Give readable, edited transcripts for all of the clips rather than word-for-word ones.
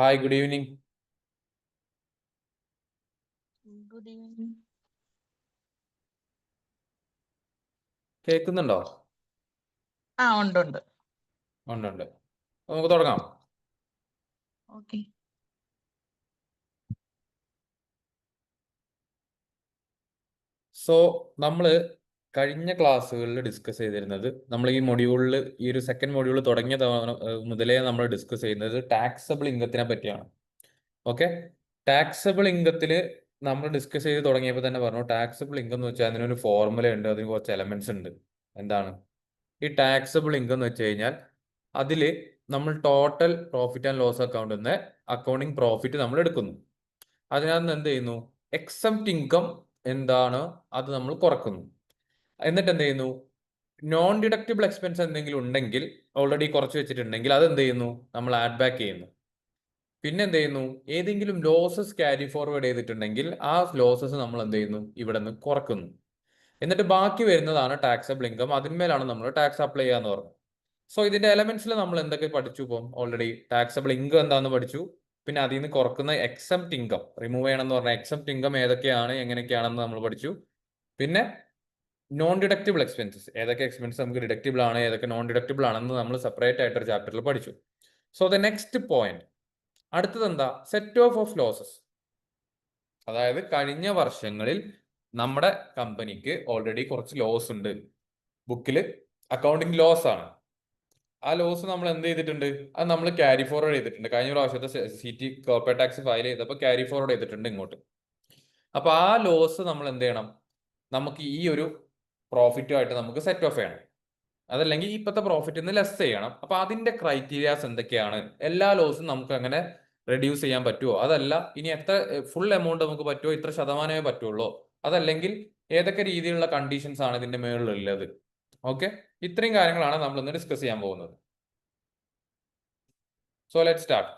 Hi, good evening. Good evening. കേൾക്കുന്നുണ്ടോ? ഉണ്ട് ഉണ്ട്. നമുക്ക് തുടങ്ങാം. ഓക്കെ. സോ നമ്മൾ കഴിഞ്ഞ ക്ലാസ്സുകളിൽ ഡിസ്കസ് ചെയ്തിരുന്നത്, നമ്മൾ ഈ മൊഡ്യൂളിൽ, ഈ ഒരു സെക്കൻഡ് മൊഡ്യൂൾ തുടങ്ങിയ മുതലേ നമ്മൾ ഡിസ്കസ് ചെയ്യുന്നത് ടാക്സബിൾ ഇൻകത്തിനെ പറ്റിയാണ്. ഓക്കെ. ടാക്സബിൾ ഇൻകത്തിൽ നമ്മൾ ഡിസ്കസ് ചെയ്ത് തുടങ്ങിയപ്പോൾ തന്നെ പറഞ്ഞു, ടാക്സബിൾ ഇൻകം എന്ന് വെച്ചാൽ അതിനൊരു ഫോർമുല ഉണ്ട്, അതിന് കുറച്ച് എലമെന്റ്സ് ഉണ്ട്. എന്താണ് ഈ ടാക്സബിൾ ഇൻകം എന്ന് വെച്ച് കഴിഞ്ഞാൽ? അതിൽ നമ്മൾ ടോട്ടൽ പ്രോഫിറ്റ് ആൻഡ് ലോസ് അക്കൗണ്ടിൽ നിന്ന് അക്കൗണ്ടിങ് പ്രോഫിറ്റ് നമ്മൾ എടുക്കുന്നു. അതിനകത്ത് നിന്ന് എന്ത് ചെയ്യുന്നു? എക്സെപ്റ്റ് ഇൻകം എന്താണ് അത് നമ്മൾ കുറക്കുന്നു. എന്നിട്ട് എന്ത് ചെയ്യുന്നു? നോൺ ഡിഡക്റ്റബിൾ എക്സ്പെൻസ് എന്തെങ്കിലും ഉണ്ടെങ്കിൽ, ഓൾറെഡി കുറച്ച് വെച്ചിട്ടുണ്ടെങ്കിൽ, അത് എന്ത് ചെയ്യുന്നു? നമ്മൾ ആഡ് ബാക്ക് ചെയ്യുന്നു. പിന്നെ എന്ത് ചെയ്യുന്നു? ഏതെങ്കിലും ലോസസ് ക്യാരി ഫോർവേഡ് ചെയ്തിട്ടുണ്ടെങ്കിൽ ആ ലോസസ് നമ്മൾ എന്ത് ചെയ്യുന്നു? ഇവിടെ നിന്ന് കുറക്കുന്നു. എന്നിട്ട് ബാക്കി വരുന്നതാണ് ടാക്സബിൾ ഇൻകം. അതിന്മേലാണ് നമ്മൾ ടാക്സ് അപ്ലൈ ചെയ്യാന്ന് പറഞ്ഞു. സോ ഇതിന്റെ എലമെന്റ്സിൽ നമ്മൾ എന്തൊക്കെ പഠിച്ചു? ഇപ്പം ഓൾറെഡി ടാക്സബിൾ ഇൻകം എന്താണെന്ന് പഠിച്ചു. പിന്നെ അതിൽ നിന്ന് കുറക്കുന്ന എക്സെപ്റ്റ് ഇൻകം റിമൂവ് ചെയ്യണമെന്ന് പറഞ്ഞാൽ എക്സെപ്റ്റ് ഇൻകം ഏതൊക്കെയാണ്, എങ്ങനെയൊക്കെയാണെന്ന് നമ്മൾ പഠിച്ചു. പിന്നെ നോൺ ഡിഡക്റ്റബിൾ എക്സ്പെൻസസ്, ഏതൊക്കെ എക്സ്പെൻസ് നമുക്ക് ഡിഡക്റ്റബിൾ ആണ്, ഏതൊക്കെ നോൺ ഡിഡക്റ്റബിൾ ആണെന്ന് നമ്മൾ സെപ്പറേറ്റ് ആയിട്ടൊരു ചാപ്റ്ററിൽ പഠിച്ചു. സോ ദ നെക്സ്റ്റ് പോയിന്റ്, അടുത്തത് എന്താ? Set off losses. അതായത് കഴിഞ്ഞ വർഷങ്ങളിൽ നമ്മുടെ കമ്പനിക്ക് ഓൾറെഡി കുറച്ച് ലോസ് ഉണ്ട്, ബുക്കിൽ അക്കൗണ്ടിങ് ലോസ് ആണ്. ആ ലോസ് നമ്മൾ എന്ത് ചെയ്തിട്ടുണ്ട്? അത് നമ്മൾ ക്യാരി ഫോർവേഡ് ചെയ്തിട്ടുണ്ട്. കഴിഞ്ഞ പ്രാവശ്യത്തെ CT കോർപ്പറേറ്റ് ടാക്സ് ഫയൽ ചെയ്തപ്പോൾ ക്യാരി ഫോർവേഡ് ചെയ്തിട്ടുണ്ട് ഇങ്ങോട്ട്. അപ്പൊ ആ ലോസ് നമ്മൾ എന്ത് ചെയ്യണം? നമുക്ക് ഈ ഒരു പ്രോഫിറ്റുമായിട്ട് നമുക്ക് സെറ്റ് ഓഫ് ചെയ്യണം. അതല്ലെങ്കിൽ ഇപ്പോഴത്തെ പ്രോഫിറ്റ് നിന്ന് ലെസ് ചെയ്യണം. അപ്പൊ അതിന്റെ ക്രൈറ്റീരിയാസ് എന്തൊക്കെയാണ്? എല്ലാ ലോസും നമുക്ക് അങ്ങനെ റെഡ്യൂസ് ചെയ്യാൻ പറ്റുമോ? അതല്ല ഇനി എത്ര ഫുൾ എമൗണ്ട് നമുക്ക് പറ്റുമോ? ഇത്ര ശതമാനമേ പറ്റുള്ളൂ? അതല്ലെങ്കിൽ ഏതൊക്കെ രീതിയിലുള്ള കണ്ടീഷൻസ് ആണ് ഇതിന്റെ മേളിലുള്ളത്? ഓക്കെ, ഇത്രയും കാര്യങ്ങളാണ് നമ്മൾ ഇന്ന് ഡിസ്കസ് ചെയ്യാൻ പോകുന്നത്. So let start.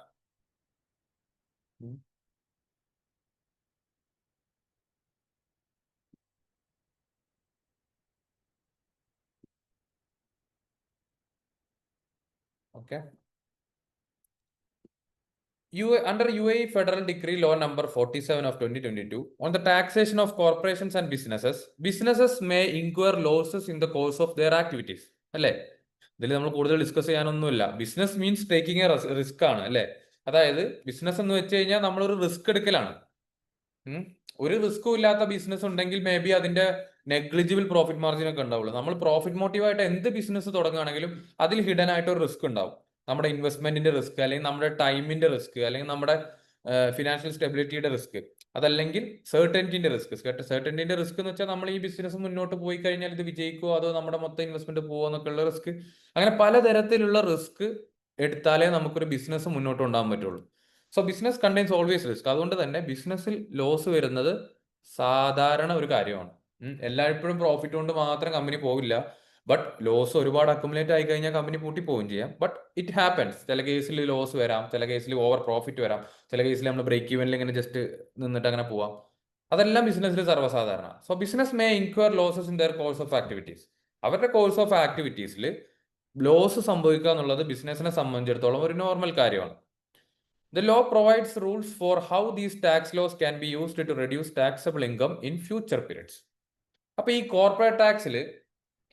Okay. Under UAE Federal Decree Law number 47 of 2022 on the taxation of corporations and businesses may incur losses in the course of their activities. അല്ലേ? ഇതിൽ നമ്മൾ കൂടുതൽ ഡിസ്കസ് ചെയ്യാനൊന്നുമില്ല. Business means taking a risk ആണ്, അല്ലേ? അതായത് business എന്ന് വെച്ച് കഴിഞ്ഞാൽ നമ്മളൊരു റിസ്ക് എടുക്കലാണ്. ഒരു റിസ്ക്കും ഇല്ലാത്ത ബിസിനസ് ഉണ്ടെങ്കിൽ മേ ബി അതിന്റെ നെഗ്ലിജിബിൾ പ്രോഫിറ്റ് മാർജിൻ ഒക്കെ ഉണ്ടാവുള്ളൂ. നമ്മൾ പ്രോഫിറ്റ് മോട്ടീവായിട്ട് എന്ത് ബിസിനസ് തുടങ്ങുകയാണെങ്കിലും അതിൽ ഹിഡൻ ആയിട്ട് ഒരു റിസ്ക് ഉണ്ടാവും. നമ്മുടെ ഇൻവെസ്റ്റ്മെന്റിന്റെ റിസ്ക്, അല്ലെങ്കിൽ നമ്മുടെ ടൈമിന്റെ റിസ്ക്, അല്ലെങ്കിൽ നമ്മുടെ ഫിനാൻഷ്യൽ സ്റ്റെബിലിറ്റിയുടെ റിസ്ക്, അതല്ലെങ്കിൽ സെർട്ടനിറ്റിന്റെ റിസ്ക്. സെർട്ടനിറ്റിന്റെ റിസ്ക് എന്ന് വെച്ചാൽ നമ്മൾ ഈ ബിസിനസ് മുന്നോട്ട് പോയി കഴിഞ്ഞാൽ ഇത് വിജയിക്കുമോ അതോ നമ്മുടെ മൊത്തം ഇൻവെസ്റ്റ്മെന്റ് പോവോ എന്നൊക്കെയുള്ള റിസ്ക്. അങ്ങനെ പലതരത്തിലുള്ള റിസ്ക് എടുത്താലേ നമുക്കൊരു ബിസിനസ് മുന്നോട്ട് കൊണ്ടുപോകാൻ പറ്റുള്ളൂ. So business contains always risk. അതുകൊണ്ട് തന്നെ ബിസിനസ്സിൽ ലോസ് വരുന്നത് സാധാരണ ഒരു കാര്യമാണ്. എല്ലായ്പ്പോഴും പ്രോഫിറ്റ് കൊണ്ട് മാത്രം കമ്പനി പോകില്ല. ബട്ട് ലോസ് ഒരുപാട് അക്യുമുലേറ്റ് ആയി കഴിഞ്ഞാൽ കമ്പനി പൂട്ടി പോവുകയും ചെയ്യാം. But it happens. ചില കേസിൽ ലോസ് വരാം, ചില കേസിൽ ഓവർ പ്രോഫിറ്റ് വരാം, ചില കേസിൽ നമ്മൾ ബ്രേക്ക് ഈവനിൽ ഇങ്ങനെ ജസ്റ്റ് നിന്നിട്ട് അങ്ങനെ പോവാം. അതെല്ലാം ബിസിനസ്സിൽ സർവ്വസാധാരണ. So business may incur losses in their course of activities. അവരുടെ കോഴ്സ് ഓഫ് ആക്ടിവിറ്റീസിൽ ലോസ് സംഭവിക്കുക എന്നുള്ളത് ബിസിനസിനെ സംബന്ധിച്ചിടത്തോളം ഒരു നോർമൽ കാര്യമാണ്. The law provides rules for how these tax laws can be used to reduce taxable income in future periods. അപ്പൊ ഈ കോർപ്പറേറ്റ് ടാക്സിൽ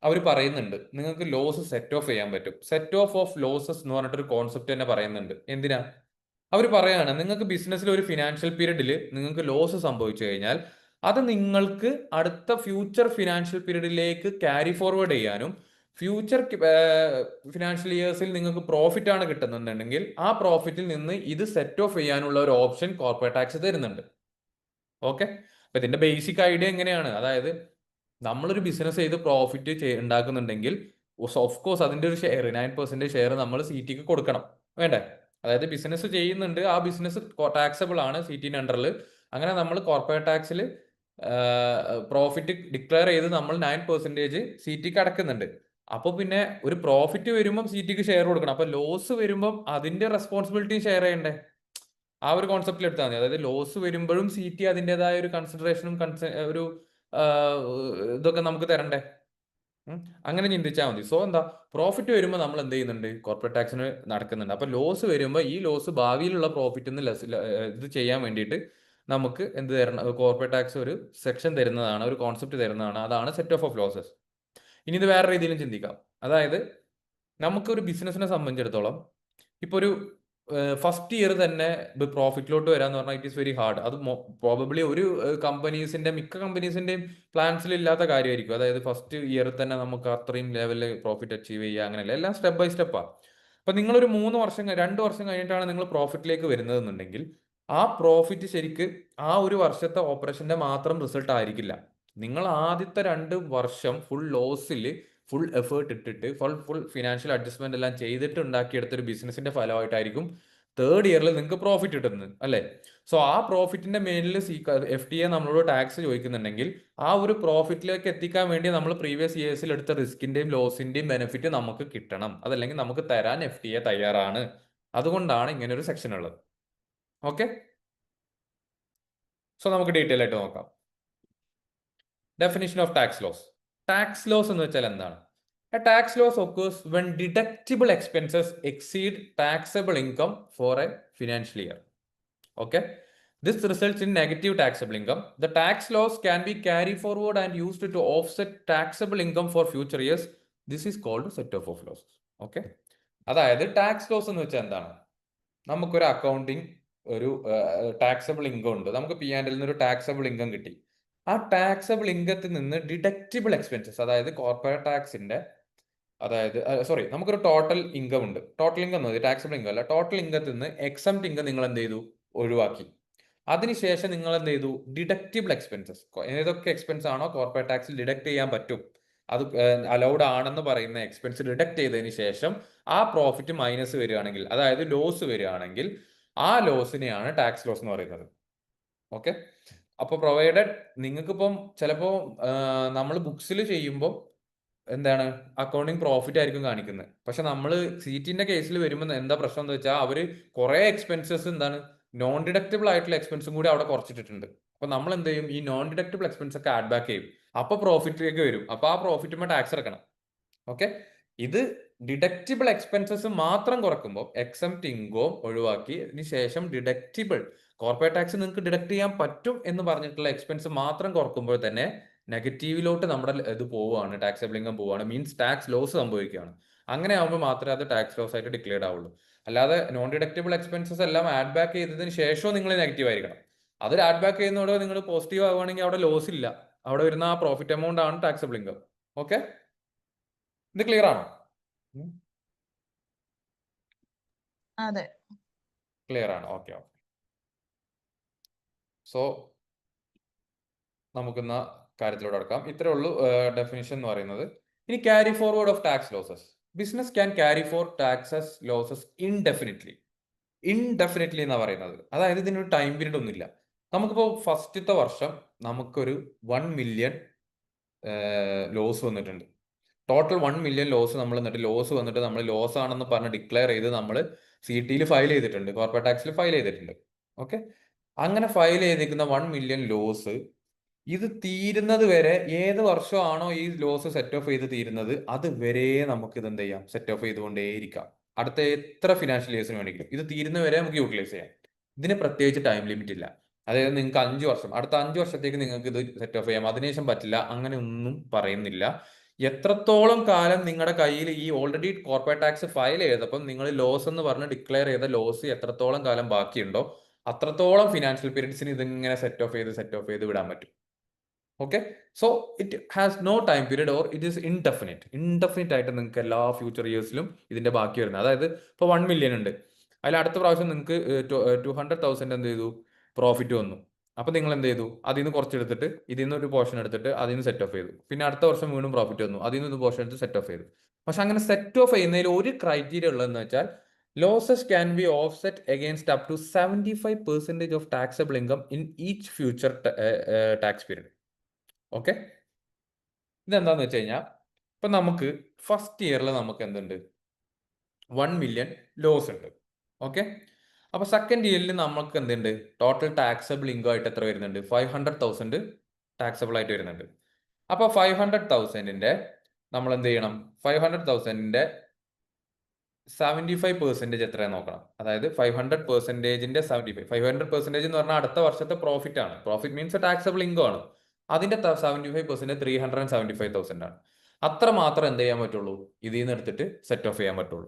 അവർ പറയുന്നുണ്ട് നിങ്ങൾക്ക് ലോസ് സെറ്റ് ഓഫ് ചെയ്യാൻ പറ്റും. സെറ്റ് ഓഫ് ലോസസ് എന്ന് പറഞ്ഞിട്ടൊരു കോൺസെപ്റ്റ് തന്നെ പറയുന്നുണ്ട്. എന്തിനാ? അവർ പറയാണ് നിങ്ങൾക്ക് ബിസിനസ്സിൽ ഒരു ഫിനാൻഷ്യൽ പീരീഡിൽ നിങ്ങൾക്ക് ലോസ് സംഭവിച്ചു കഴിഞ്ഞാൽ അത് നിങ്ങൾക്ക് അടുത്ത ഫ്യൂച്ചർ ഫിനാൻഷ്യൽ പീരീഡിലേക്ക് ക്യാരി ഫോർവേഡ് ചെയ്യാനും ഫ്യൂച്ചർ ഫിനാൻഷ്യൽ ഇയേഴ്സിൽ നിങ്ങൾക്ക് പ്രോഫിറ്റ് ആണ് കിട്ടുന്നുണ്ടെങ്കിൽ ആ പ്രോഫിറ്റിൽ നിന്ന് ഇത് സെറ്റ് ഓഫ് ചെയ്യാനുള്ള ഒരു ഓപ്ഷൻ കോർപ്പറേറ്റ് ടാക്സ് തരുന്നുണ്ട്. ഓക്കെ. അപ്പൊ ഇതിന്റെ ബേസിക് ഐഡിയ എങ്ങനെയാണ്? അതായത് നമ്മളൊരു ബിസിനസ് ചെയ്ത് പ്രോഫിറ്റ് ഉണ്ടാക്കുന്നുണ്ടെങ്കിൽ ഓഫ് കോഴ്സ് അതിന്റെ ഒരു ഷെയർ 9% ഷെയർ നമ്മൾ CTക്ക് കൊടുക്കണം, വേണ്ടേ? അതായത് ബിസിനസ് ചെയ്യുന്നുണ്ട്, ആ ബിസിനസ് ടാക്സബിൾ ആണ് CTന്റെ അണ്ടറിൽ. അങ്ങനെ നമ്മൾ കോർപ്പറേറ്റ് ടാക്സിൽ പ്രോഫിറ്റ് ഡിക്ലെയർ ചെയ്ത് നമ്മൾ 9% CTക്ക് അടക്കുന്നുണ്ട്. അപ്പൊ പിന്നെ ഒരു പ്രോഫിറ്റ് വരുമ്പോൾ CTക്ക് ഷെയർ കൊടുക്കണം. അപ്പൊ ലോസ് വരുമ്പോൾ അതിന്റെ റെസ്പോൺസിബിലിറ്റി ഷെയർ ചെയ്യണ്ടേ? ആ ഒരു കോൺസെപ്റ്റിൽ എടുത്താൽ മതി. അതായത് ലോസ് വരുമ്പോഴും CT അതിൻ്റെതായ ഒരു കൺസിഡറേഷനും ഒരു ഇതൊക്കെ നമുക്ക് തരണ്ടേ? അങ്ങനെ ചിന്തിച്ചാൽ മതി. സോ എന്താ, പ്രോഫിറ്റ് വരുമ്പോൾ നമ്മൾ എന്ത് ചെയ്യുന്നുണ്ട്, കോർപ്പറേറ്റ് ടാക്സിന് നടക്കുന്നുണ്ട്. അപ്പൊ ലോസ് വരുമ്പോൾ ഈ ലോസ് ഭാവിയിലുള്ള പ്രോഫിറ്റിൽ നിന്ന് ഇത് ചെയ്യാൻ വേണ്ടിയിട്ട് നമുക്ക് എന്ത് തരണം, കോർപ്പറേറ്റ് ടാക്സ് ഒരു സെക്ഷൻ തരുന്നതാണ്, ഒരു കോൺസെപ്റ്റ് തരുന്നതാണ്. അതാണ് സെറ്റ് ഓഫ് ലോസസ്. ഇനി ഇത് വേറെ രീതിയിലും ചിന്തിക്കാം. അതായത് നമുക്കൊരു ബിസിനസ്സിനെ സംബന്ധിച്ചിടത്തോളം ഇപ്പോൾ ഒരു ഫസ്റ്റ് ഇയർ തന്നെ പ്രോഫിറ്റിലോട്ട് വരാന്ന് പറഞ്ഞാൽ ഇറ്റ് ഈസ് വെരി ഹാർഡ്. അത് പ്രോബബ്ലി ഒരു മിക്ക കമ്പനീസിന്റെയും പ്ലാൻസിൽ ഇല്ലാത്ത കാര്യമായിരിക്കും. അതായത് ഫസ്റ്റ് ഇയർ തന്നെ നമുക്ക് അത്രയും ലെവലിൽ പ്രോഫിറ്റ് അച്ചീവ് ചെയ്യുക, അങ്ങനെയല്ല, എല്ലാം സ്റ്റെപ്പ് ബൈ സ്റ്റെപ്പാണ്. അപ്പൊ നിങ്ങളൊരു 2 വർഷം കഴിഞ്ഞിട്ടാണ് നിങ്ങൾ പ്രോഫിറ്റിലേക്ക് വരുന്നതെന്നുണ്ടെങ്കിൽ ആ പ്രോഫിറ്റ് ശരിക്ക് ആ ഒരു വർഷത്തെ ഓപ്പറേഷന്റെ മാത്രം റിസൾട്ട് ആയിരിക്കില്ല. നിങ്ങൾ ആദ്യത്തെ 2 വർഷം ഫുൾ ലോസിൽ ഫുൾ എഫേർട്ട് ഇട്ടിട്ട് ഫുൾ ഫിനാൻഷ്യൽ അഡ്ജസ്റ്റ്മെന്റ് എല്ലാം ചെയ്തിട്ട് ഉണ്ടാക്കിയെടുത്ത ഒരു ബിസിനസിന്റെ ഫലമായിട്ടായിരിക്കും തേർഡ് ഇയറിൽ നിങ്ങൾക്ക് പ്രോഫിറ്റ് കിട്ടുന്നത്, അല്ലേ? സോ ആ പ്രോഫിറ്റിന്റെ മേലിൽ FTA നമ്മളോട് ടാക്സ് ചോദിക്കുന്നുണ്ടെങ്കിൽ ആ ഒരു പ്രോഫിറ്റിലേക്ക് എത്തിക്കാൻ വേണ്ടി നമ്മൾ പ്രീവിയസ് ഇയേഴ്സിൽ എടുത്ത റിസ്കിന്റെയും ലോസിന്റെയും ബെനിഫിറ്റ് നമുക്ക് കിട്ടണം. അതല്ലെങ്കിൽ നമുക്ക് തരാൻ FTA തയ്യാറാണ്. അതുകൊണ്ടാണ് ഇങ്ങനെ ഒരു സെക്ഷൻ ഉള്ളത്. ഓക്കെ, സോ നമുക്ക് ഡീറ്റെയിൽ ആയിട്ട് നോക്കാം. Definition of tax loss. Tax loss എന്ന് വെച്ചാൽ എന്താണ്? A tax loss occurs when deductible expenses exceed taxable income for a financial year. Okay? This results in negative taxable income. The tax loss can be carried forward and used to offset taxable income for future years. This is called set off of losses. Okay? അതായത് tax loss എന്ന് വെച്ചാൽ എന്താണ്? നമുക്കൊരു accounting ഒരു taxable income ഉണ്ട്. നമുക്ക് P&L നിന്ന് ഒരു ടാക്സബിൾ ഇൻകം കിട്ടി. ആ ടാക്സബിൾ ഇൻകത്തിൽ നിന്ന് ഡിഡക്റ്റിബിൾ എക്സ്പെൻസസ്, അതായത് കോർപ്പറേറ്റ് ടാക്സിന്റെ, നമുക്കൊരു ടോട്ടൽ ഇൻകം ഉണ്ട്. ടോട്ടൽ ഇൻകം എന്നത് ടാക്സബിൾ ഇൻകം അല്ല. ടോട്ടൽ ഇൻകത്തിൽ നിന്ന് എക്സംപ്റ്റ് ഇൻകം നിങ്ങൾ എന്ത് ചെയ്തു, ഒഴിവാക്കി. അതിനുശേഷം നിങ്ങൾ എന്ത് ചെയ്തു, ഡിഡക്റ്റിബിൾ എക്സ്പെൻസസ്, ഏതൊക്കെ എക്സ്പെൻസ് ആണോ കോർപ്പറേറ്റ് ടാക്സിൽ ഡിഡക്ട് ചെയ്യാൻ പറ്റും, അത് അലൗഡ് ആണെന്ന് പറയുന്ന എക്സ്പെൻസ് ഡിഡക്ട് ചെയ്തതിന് ശേഷം ആ പ്രോഫിറ്റ് മൈനസ് വരികയാണെങ്കിൽ, അതായത് ലോസ് വരികയാണെങ്കിൽ, ആ ലോസിനെയാണ് ടാക്സ് ലോസ് എന്ന് പറയുന്നത്. ഓക്കെ, അപ്പൊ പ്രൊവൈഡഡ് നിങ്ങൾക്കിപ്പം ചിലപ്പോൾ നമ്മൾ ബുക്സിൽ ചെയ്യുമ്പോൾ എന്താണ്, അക്കൗണ്ടിങ് പ്രോഫിറ്റ് ആയിരിക്കും കാണിക്കുന്നത്. പക്ഷെ നമ്മൾ സീറ്റിന്റെ കേസിൽ വരുമ്പോൾ എന്താ പ്രശ്നം എന്ന് വെച്ചാൽ അവര് കുറെ എക്സ്പെൻസസ് എന്താണ്, നോൺ ഡിഡക്റ്റബിൾ ആയിട്ടുള്ള എക്സ്പെൻസും കൂടി അവിടെ കുറച്ചിട്ടിട്ടുണ്ട്. അപ്പൊ നമ്മൾ എന്ത് ചെയ്യും, ഈ നോൺ ഡിഡക്റ്റബിൾ എക്സ്പെൻസ് ഒക്കെ ആഡ് ബാക്ക് ചെയ്യും. അപ്പൊ പ്രോഫിറ്റിലേക്ക് വരും. അപ്പൊ ആ പ്രോഫിറ്റുമ്പോൾ ടാക്സ് അടക്കണം. ഓക്കെ, ഇത് ഡിഡക്റ്റിബിൾ എക്സ്പെൻസസ് മാത്രം കുറക്കുമ്പോൾ എക്സംപ്റ്റ് ഇൻകം ഒഴിവാക്കി അതിന് ശേഷം ഡിഡക്റ്റിബിൾ കോർപ്പറേറ്റ് ടാക്സ് നിങ്ങൾക്ക് ഡിഡക്ട് ചെയ്യാൻ പറ്റും എന്ന് പറഞ്ഞിട്ടുള്ള എക്സ്പെൻസ് മാത്രം കുറക്കുമ്പോൾ തന്നെ നെഗറ്റീവിലോട്ട് നമ്മുടെ ഇത് പോവുകയാണ്, ടാക്സബിൾ ഇൻകം പോവുകയാണ്, മീൻസ് ടാക്സ് ലോസ് സംഭവിക്കുകയാണ്. അങ്ങനെ ആകുമ്പോൾ മാത്രമേ അത് ടാക്സ് ലോസ് ആയിട്ട് ഡിക്ലെയർഡ് ആവുള്ളൂ. അല്ലാതെ നോൺ ഡിഡക്റ്റബിൾ എക്സ്പെൻസസ് എല്ലാം ആഡ് ബാക്ക് ചെയ്തതിന് ശേഷവും നിങ്ങൾ നെഗറ്റീവ് ആയിരിക്കണം. അത് ആഡ് ബാക്ക് ചെയ്യുന്നതോടെ നിങ്ങൾ പോസിറ്റീവ് ആവുകയാണെങ്കിൽ അവിടെ ലോസ് ഇല്ല, അവിടെ വരുന്ന ആ പ്രോഫിറ്റ് എമൗണ്ട് ആണ് ടാക്സബിൾ ഇൻകം. ഓക്കെ, ഇത് ക്ലിയർ ആണോ? അതെ, ക്ലിയർ ആണ്. ഓക്കെ ഓക്കെ, സോ നമുക്കിന്ന കാര്യത്തിലൂടെ നടക്കാം. ഇത്രേ ഉള്ളൂ ഡെഫിനിഷൻ എന്ന് പറയുന്നത്. ഇനി carry forward of tax losses. Business can carry for taxes losses indefinitely. Indefinitely എന്നാ പറയുന്നത്. അതായത് ഇതിനൊരു ടൈം പീരീഡ് ഒന്നുമില്ല. നമുക്കിപ്പോൾ ഫസ്റ്റത്തെ വർഷം നമുക്കൊരു 1 മില്യൺ ലോസ് വന്നിട്ടുണ്ട്. ടോട്ടൽ 1 മില്യൺ ലോസ് നമ്മൾ എന്നിട്ട് ലോസ് വന്നിട്ട് നമ്മൾ ലോസ് ആണെന്ന് പറഞ്ഞ് ഡിക്ലെയർ ചെയ്ത് നമ്മൾ CT ഫയൽ ചെയ്തിട്ടുണ്ട്, കോർപ്പറേറ്റ് ടാക്സിൽ ഫയൽ ചെയ്തിട്ടുണ്ട്. ഓക്കെ, അങ്ങനെ ഫയൽ ചെയ്തിരിക്കുന്ന 1 മില്യൺ ലോസ് ഇത് തീരുന്നത് വരെ, ഏത് വർഷമാണോ ഈ ലോസ് സെറ്റ് ഓഫ് ചെയ്ത് തീരുന്നത് അത് വരെ നമുക്ക് ഇത് എന്ത് ചെയ്യാം, സെറ്റ് ഓഫ് ചെയ്തുകൊണ്ടേയിരിക്കാം. അടുത്ത എത്ര ഫിനാൻഷ്യൽ ഇയേഴ്സിന് വേണമെങ്കിലും ഇത് തീരുന്ന വരെ നമുക്ക് യൂട്ടിലൈസ് ചെയ്യാം. ഇതിന് പ്രത്യേകിച്ച് ടൈം ലിമിറ്റ് ഇല്ല. അതായത് നിങ്ങൾക്ക് 5 വർഷം, അടുത്ത 5 വർഷത്തേക്ക് നിങ്ങൾക്ക് ഇത് സെറ്റ് ഓഫ് ചെയ്യാം, അതിനുശേഷം പറ്റില്ല, അങ്ങനെ ഒന്നും പറയുന്നില്ല. എത്രത്തോളം കാലം നിങ്ങളുടെ കയ്യിൽ ഈ ഓൾറെഡി കോർപ്പറേറ്റ് ടാക്സ് ഫയൽ ചെയ്തപ്പം നിങ്ങൾ ലോസ് എന്ന് പറഞ്ഞ് ഡിക്ലെയർ ചെയ്ത ലോസ് എത്രത്തോളം കാലം ബാക്കിയുണ്ടോ അത്രത്തോളം ഫിനാൻഷ്യൽ പീരീഡ്സിന് ഇതിങ്ങനെ സെറ്റ് ഓഫ് ചെയ്ത് വിടാൻ പറ്റും. Okay, so it has no time period or it is indefinite ആയിട്ട് നിങ്ങൾക്ക് എല്ലാ ഫ്യൂച്ചർ ഇയേഴ്സിലും ഇതിന്റെ ബാക്കി വരുന്നത്. അതായത് ഇപ്പോൾ 1 മില്യൺ ഉണ്ട്, അതിൽ അടുത്ത പ്രാവശ്യം നിങ്ങൾക്ക് 200,000 എന്ത് ചെയ്തു, പ്രോഫിറ്റ് വന്നു. അപ്പൊ നിങ്ങൾ എന്ത് ചെയ്തു, അതിൽ നിന്ന് കുറച്ചെടുത്തിട്ട് ഇതിൽ നിന്ന് ഒരു പോർഷൻ എടുത്തിട്ട് അതിൽ നിന്ന് സെറ്റ് ഓഫ് ചെയ്തു. പിന്നെ അടുത്ത വർഷം വീണ്ടും പ്രോഫിറ്റ് വന്നു, അതിൽ നിന്ന് ഒരു പോർഷൻ എടുത്ത് സെറ്റ് ഓഫ് ചെയ്തു. പക്ഷെ അങ്ങനെ സെറ്റ് ഓഫ് ചെയ്യുന്നതിൽ ഒരു ക്രൈറ്റീരിയ ഉള്ളതെന്ന് വെച്ചാൽ losses can be offset against up to 75% of taxable income in each future tax period. Okay, ഇതെന്താന്ന് വെച്ച് കഴിഞ്ഞാൽ ഇപ്പൊ നമുക്ക് ഫസ്റ്റ് ഇയറിൽ നമുക്ക് എന്തുണ്ട്, 1 മില്യൺ ലോസ് ഉണ്ട്. ഓക്കെ, അപ്പൊ സെക്കൻഡ് ഇയറിൽ നമുക്ക് എന്തുണ്ട്, ടോട്ടൽ ടാക്സബിൾ ഇൻകം ആയിട്ട് എത്ര വരുന്നുണ്ട്, 500,000 ടാക്സബിൾ ആയിട്ട് വരുന്നുണ്ട്. അപ്പൊ 500,000ന്റെ നമ്മൾ എന്ത് ചെയ്യണം? 500,000ന്റെ 75% എത്രയാണ് നോക്കണം. അതായത് 500%ന്റെ 500% എന്ന് പറഞ്ഞാൽ അടുത്ത വർഷത്തെ പ്രോഫിറ്റ് ആണ്. പ്രോഫിറ്റ് മീൻസ് ടാക്സബിൾ ഇൻകം ആണ്. അതിന്റെ 75% 375,000 ആണ്. അത്ര മാത്രം എന്ത് ചെയ്യാൻ പറ്റുള്ളൂ? ഇതിൽ നിന്ന് എടുത്തിട്ട് സെറ്റ് ഓഫ് ചെയ്യാൻ പറ്റുള്ളൂ.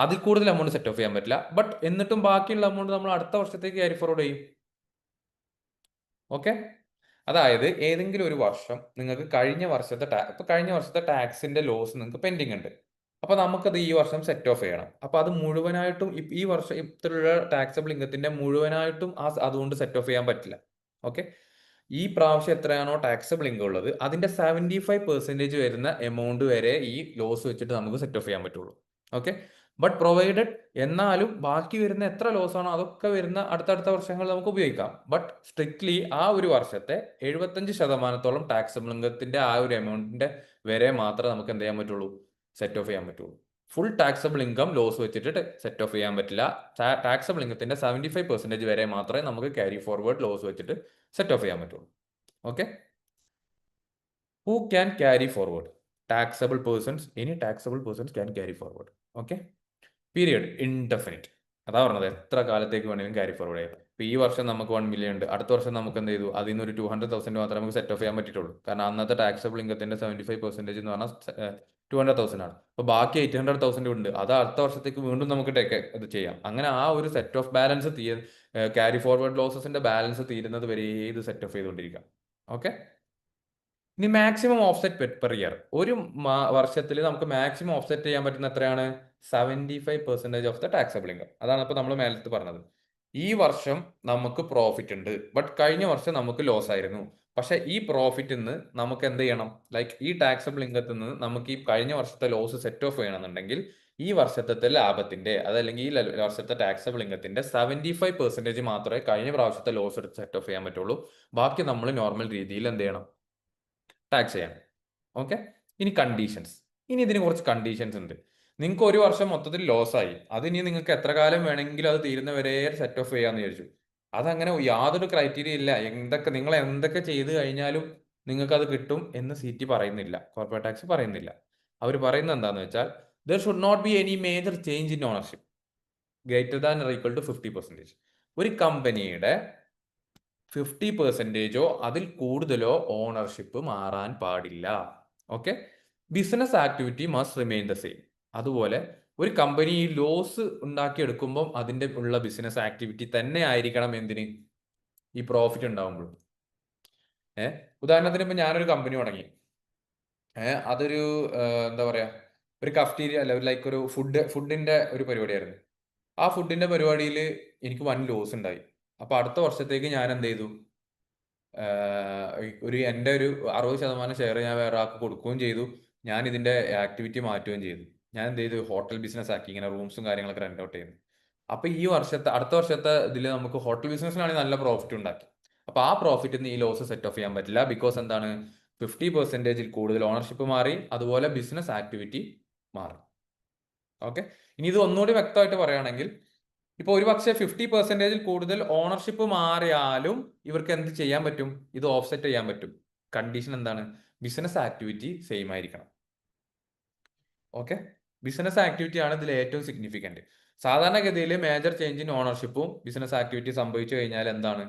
അതിൽ കൂടുതൽ എമൗണ്ട് സെറ്റ് ഓഫ് ചെയ്യാൻ പറ്റില്ല. ബട്ട് എന്നിട്ടും ബാക്കിയുള്ള എമൗണ്ട് നമ്മൾ അടുത്ത വർഷത്തേക്ക് ക്യാരി ഫോർവേഡ് ചെയ്യും. ഓക്കെ, അതായത് ഏതെങ്കിലും ഒരു വർഷം നിങ്ങൾക്ക് കഴിഞ്ഞ വർഷത്തെ ടാക്സിന്റെ ലോസ് നിങ്ങൾക്ക് പെൻഡിങ് ഉണ്ട്. അപ്പൊ നമുക്കത് ഈ വർഷം സെറ്റ് ഓഫ് ചെയ്യണം. അപ്പൊ അത് മുഴുവനായിട്ടും ഈ വർഷം ഇത്തരത്തിലുള്ള ടാക്സബിൾ ഇൻകത്തിന്റെ മുഴുവനായിട്ടും അതുകൊണ്ട് സെറ്റ് ഓഫ് ചെയ്യാൻ പറ്റില്ല. ഓക്കെ, ഈ പ്രാവശ്യം എത്രയാണോ ടാക്സബിൾ ഇൻകം ഉള്ളത് അതിന്റെ 75% വരുന്ന എമൗണ്ട് വരെ ഈ ലോസ് വെച്ചിട്ട് നമുക്ക് സെറ്റ് ഓഫ് ചെയ്യാൻ പറ്റുള്ളൂ. ഓക്കെ, ബട്ട് പ്രൊവൈഡഡ് എന്നാലും ബാക്കി വരുന്ന എത്ര ലോസ് ആണോ അതൊക്കെ വരുന്ന അടുത്തടുത്ത വർഷങ്ങൾ നമുക്ക് ഉപയോഗിക്കാം. ബട്ട് സ്ട്രിക്ട്ലി ആ ഒരു വർഷത്തെ 75% ടാക്സബിൾ ഇൻകത്തിന്റെ ആ ഒരു എമൗണ്ടിന്റെ വരെ മാത്രമേ നമുക്ക് എന്ത് ചെയ്യാൻ പറ്റുള്ളൂ? സെറ്റ് ഓഫ് ചെയ്യാൻ പറ്റുള്ളൂ. ഫുൾ ടാക്സബിൾ ഇൻകം ലോസ് വെച്ചിട്ട് സെറ്റ് ഓഫ് ചെയ്യാൻ പറ്റില്ല. ടാക്സബിൾ ഇൻകത്തിന്റെ 75% വരെ മാത്രമേ നമുക്ക് ക്യാരി ഫോർവേഡ് ലോസ് വെച്ചിട്ട് സെറ്റ് ഓഫ് ചെയ്യാൻ പറ്റുള്ളൂ. Okay, who can carry forward? Taxable persons. Any taxable persons can carry forward. Okay, period indefinite. അതാ പറഞ്ഞത്, എത്ര കാലത്തേക്ക് വേണമെങ്കിലും ക്യാരി ഫോർവേഡ് ചെയ്യാം. ഇപ്പൊ ഈ വർഷം നമുക്ക് 1 million ഉണ്ട്, അടുത്ത വർഷം നമുക്ക് എന്ത് ചെയ്തു? അതിൽ നിന്ന് ഒരു 200,000 മാത്രമേ നമുക്ക് സെറ്റ് ഓഫ് ചെയ്യാൻ പറ്റിയിട്ടുള്ളൂ. കാരണം അന്നത്തെ ടാക്സബിൾ ഇൻകത്തിന്റെ 75% എന്ന് പറഞ്ഞാൽ 200,000 ആണ്. അപ്പൊ ബാക്കി 800,000 ഉണ്ട്. അത് അടുത്ത വർഷത്തേക്ക് വീണ്ടും നമുക്ക് ഇത് ചെയ്യാം. അങ്ങനെ ആ ഒരു set off balance carry forward ലോസസിന്റെ ബാലൻസ് തീരുന്നത് വരെ ഇത് സെറ്റ് ഓഫ് ചെയ്തുകൊണ്ടിരിക്കാം. ഓക്കെ, ഇനി മാക്സിമം ഓഫ്സെറ്റ് പെർ ഇയർ. ഒരു വർഷത്തിൽ നമുക്ക് മാക്സിമം ഓഫ്സെറ്റ് ചെയ്യാൻ പറ്റുന്ന എത്രയാണ്? 75% ഓഫ് ദ ടാക്സബിൾ ഇൻകം. അതാണ് ഇപ്പൊ നമ്മൾ മേലത്ത് പറഞ്ഞത്. ഈ വർഷം നമുക്ക് പ്രോഫിറ്റ് ഉണ്ട്, ബട്ട് കഴിഞ്ഞ വർഷം നമുക്ക് ലോസ് ആയിരുന്നു. പക്ഷെ ഈ പ്രോഫിറ്റിൽ നിന്ന് നമുക്ക് എന്ത് ചെയ്യണം? ലൈക്ക് ഈ ടാക്സബിൾ ഇൻകത്തിൽ നിന്ന് നമുക്ക് ഈ കഴിഞ്ഞ വർഷത്തെ ലോസ് സെറ്റ് ഓഫ് ചെയ്യണമെന്നുണ്ടെങ്കിൽ ഈ വർഷത്തെ ലാഭത്തിന്റെ അതല്ലെങ്കിൽ ഈ വർഷത്തെ ടാക്സബിൾ ഇൻകത്തിന്റെ 75% മാത്രമേ കഴിഞ്ഞ പ്രാവശ്യത്തെ ലോസ് എടുത്ത് സെറ്റ് ഓഫ് ചെയ്യാൻ പറ്റുള്ളൂ. ബാക്കി നമ്മൾ നോർമൽ രീതിയിൽ എന്ത് ചെയ്യണം? ടാക്സ് ചെയ്യണം. ഓക്കെ, ഇനി കണ്ടീഷൻസ്. ഇനി ഇതിന് കുറച്ച് കണ്ടീഷൻസ് ഉണ്ട്. നിങ്ങൾക്ക് ഒരു വർഷം മൊത്തത്തിൽ ലോസ് ആയി, അതിനി നിങ്ങൾക്ക് എത്ര കാലം വേണമെങ്കിലും അത് തീരുന്നവരെ സെറ്റ് ഓഫ് ചെയ്യാന്ന് വിചാരിച്ചു. അതങ്ങനെ യാതൊരു ക്രൈറ്റീരിയ ഇല്ല. നിങ്ങൾ എന്തൊക്കെ ചെയ്ത് കഴിഞ്ഞാലും നിങ്ങൾക്ക് അത് കിട്ടും എന്ന് CT പറയുന്നില്ല, കോർപ്പറേറ്റ് ടാക്സ് പറയുന്നില്ല. അവർ പറയുന്നത് എന്താന്ന് വെച്ചാൽ there should not be any major change in ownership greater than or equal to 50%. ഒരു കമ്പനിയുടെ 50%ഓ അതിൽ കൂടുതലോ ഓണർഷിപ്പ് മാറാൻ പാടില്ല. Okay, business activity must remain the same. അതുപോലെ ഒരു കമ്പനി ഈ ലോസ് ഉണ്ടാക്കിയെടുക്കുമ്പോൾ അതിന്റെ ഉള്ള ബിസിനസ് ആക്ടിവിറ്റി തന്നെ ആയിരിക്കണം എന്തിന്? ഈ പ്രോഫിറ്റ് ഉണ്ടാവുമ്പോഴും. ഉദാഹരണത്തിന് ഇപ്പൊ ഞാനൊരു കമ്പനി തുടങ്ങി, അതൊരു എന്താ പറയാ, ഒരു കഫ്റ്റീരിയ അല്ല, ലൈക്ക് ഒരു ഫുഡിന്റെ ഒരു പരിപാടിയായിരുന്നു. ആ ഫുഡിന്റെ പരിപാടിയിൽ എനിക്ക് 1 ലോസ് ഉണ്ടായി. അപ്പൊ അടുത്ത വർഷത്തേക്ക് ഞാൻ എന്ത് ചെയ്തു? എൻ്റെ ഒരു 60% ഷെയർ ഞാൻ വേറെ ആൾക്ക് കൊടുക്കുകയും ചെയ്തു. ഞാൻ ഇതിന്റെ ആക്ടിവിറ്റി മാറ്റുകയും ചെയ്തു. ഞാൻ എന്ത് ചെയ്തു? ഹോട്ടൽ ബിസിനസ് ആക്കി. ഇങ്ങനെ റൂംസും കാര്യങ്ങളൊക്കെ റെന്റ് ഔട്ട് ചെയ്യുന്നു. അപ്പൊ അടുത്ത വർഷത്തെ ഇതിൽ നമുക്ക് ഹോട്ടൽ ബിസിനസ്സിലാണെങ്കിൽ നല്ല പ്രോഫിറ്റ് ഉണ്ടാക്കി. അപ്പൊ ആ പ്രോഫിറ്റിൽ നിന്ന് ഈ ലോസ് സെറ്റ് ഓഫ് ചെയ്യാൻ പറ്റില്ല. ബിക്കോസ് എന്താണ്? 50%-ൽ കൂടുതൽ ഓണർഷിപ്പ് മാറി, അതുപോലെ ബിസിനസ് ആക്ടിവിറ്റി മാറി. ഓക്കെ, ഇനി ഇത് ഒന്നുകൂടി വ്യക്തമായിട്ട് പറയുകയാണെങ്കിൽ, ഇപ്പൊ ഒരു പക്ഷേ 50%-ൽ കൂടുതൽ ഓണർഷിപ്പ് മാറിയാലും ഇവർക്ക് എന്ത് ചെയ്യാൻ പറ്റും? ഇത് ഓഫ്സെറ്റ് ചെയ്യാൻ പറ്റും. കണ്ടീഷൻ എന്താണ്? ബിസിനസ് ആക്ടിവിറ്റി സെയിം ആയിരിക്കണം. ഓക്കെ, ബിസിനസ് ആക്ടിവിറ്റി ആണ് ഇതിൽ ഏറ്റവും സിഗ്നിഫിക്കന്റ്. സാധാരണഗതിയിൽ മേജർ ചേഞ്ച് ഇൻ ഓണർഷിപ്പും ബിസിനസ് ആക്ടിവിറ്റി സംഭവിച്ചു കഴിഞ്ഞാൽ എന്താണ്?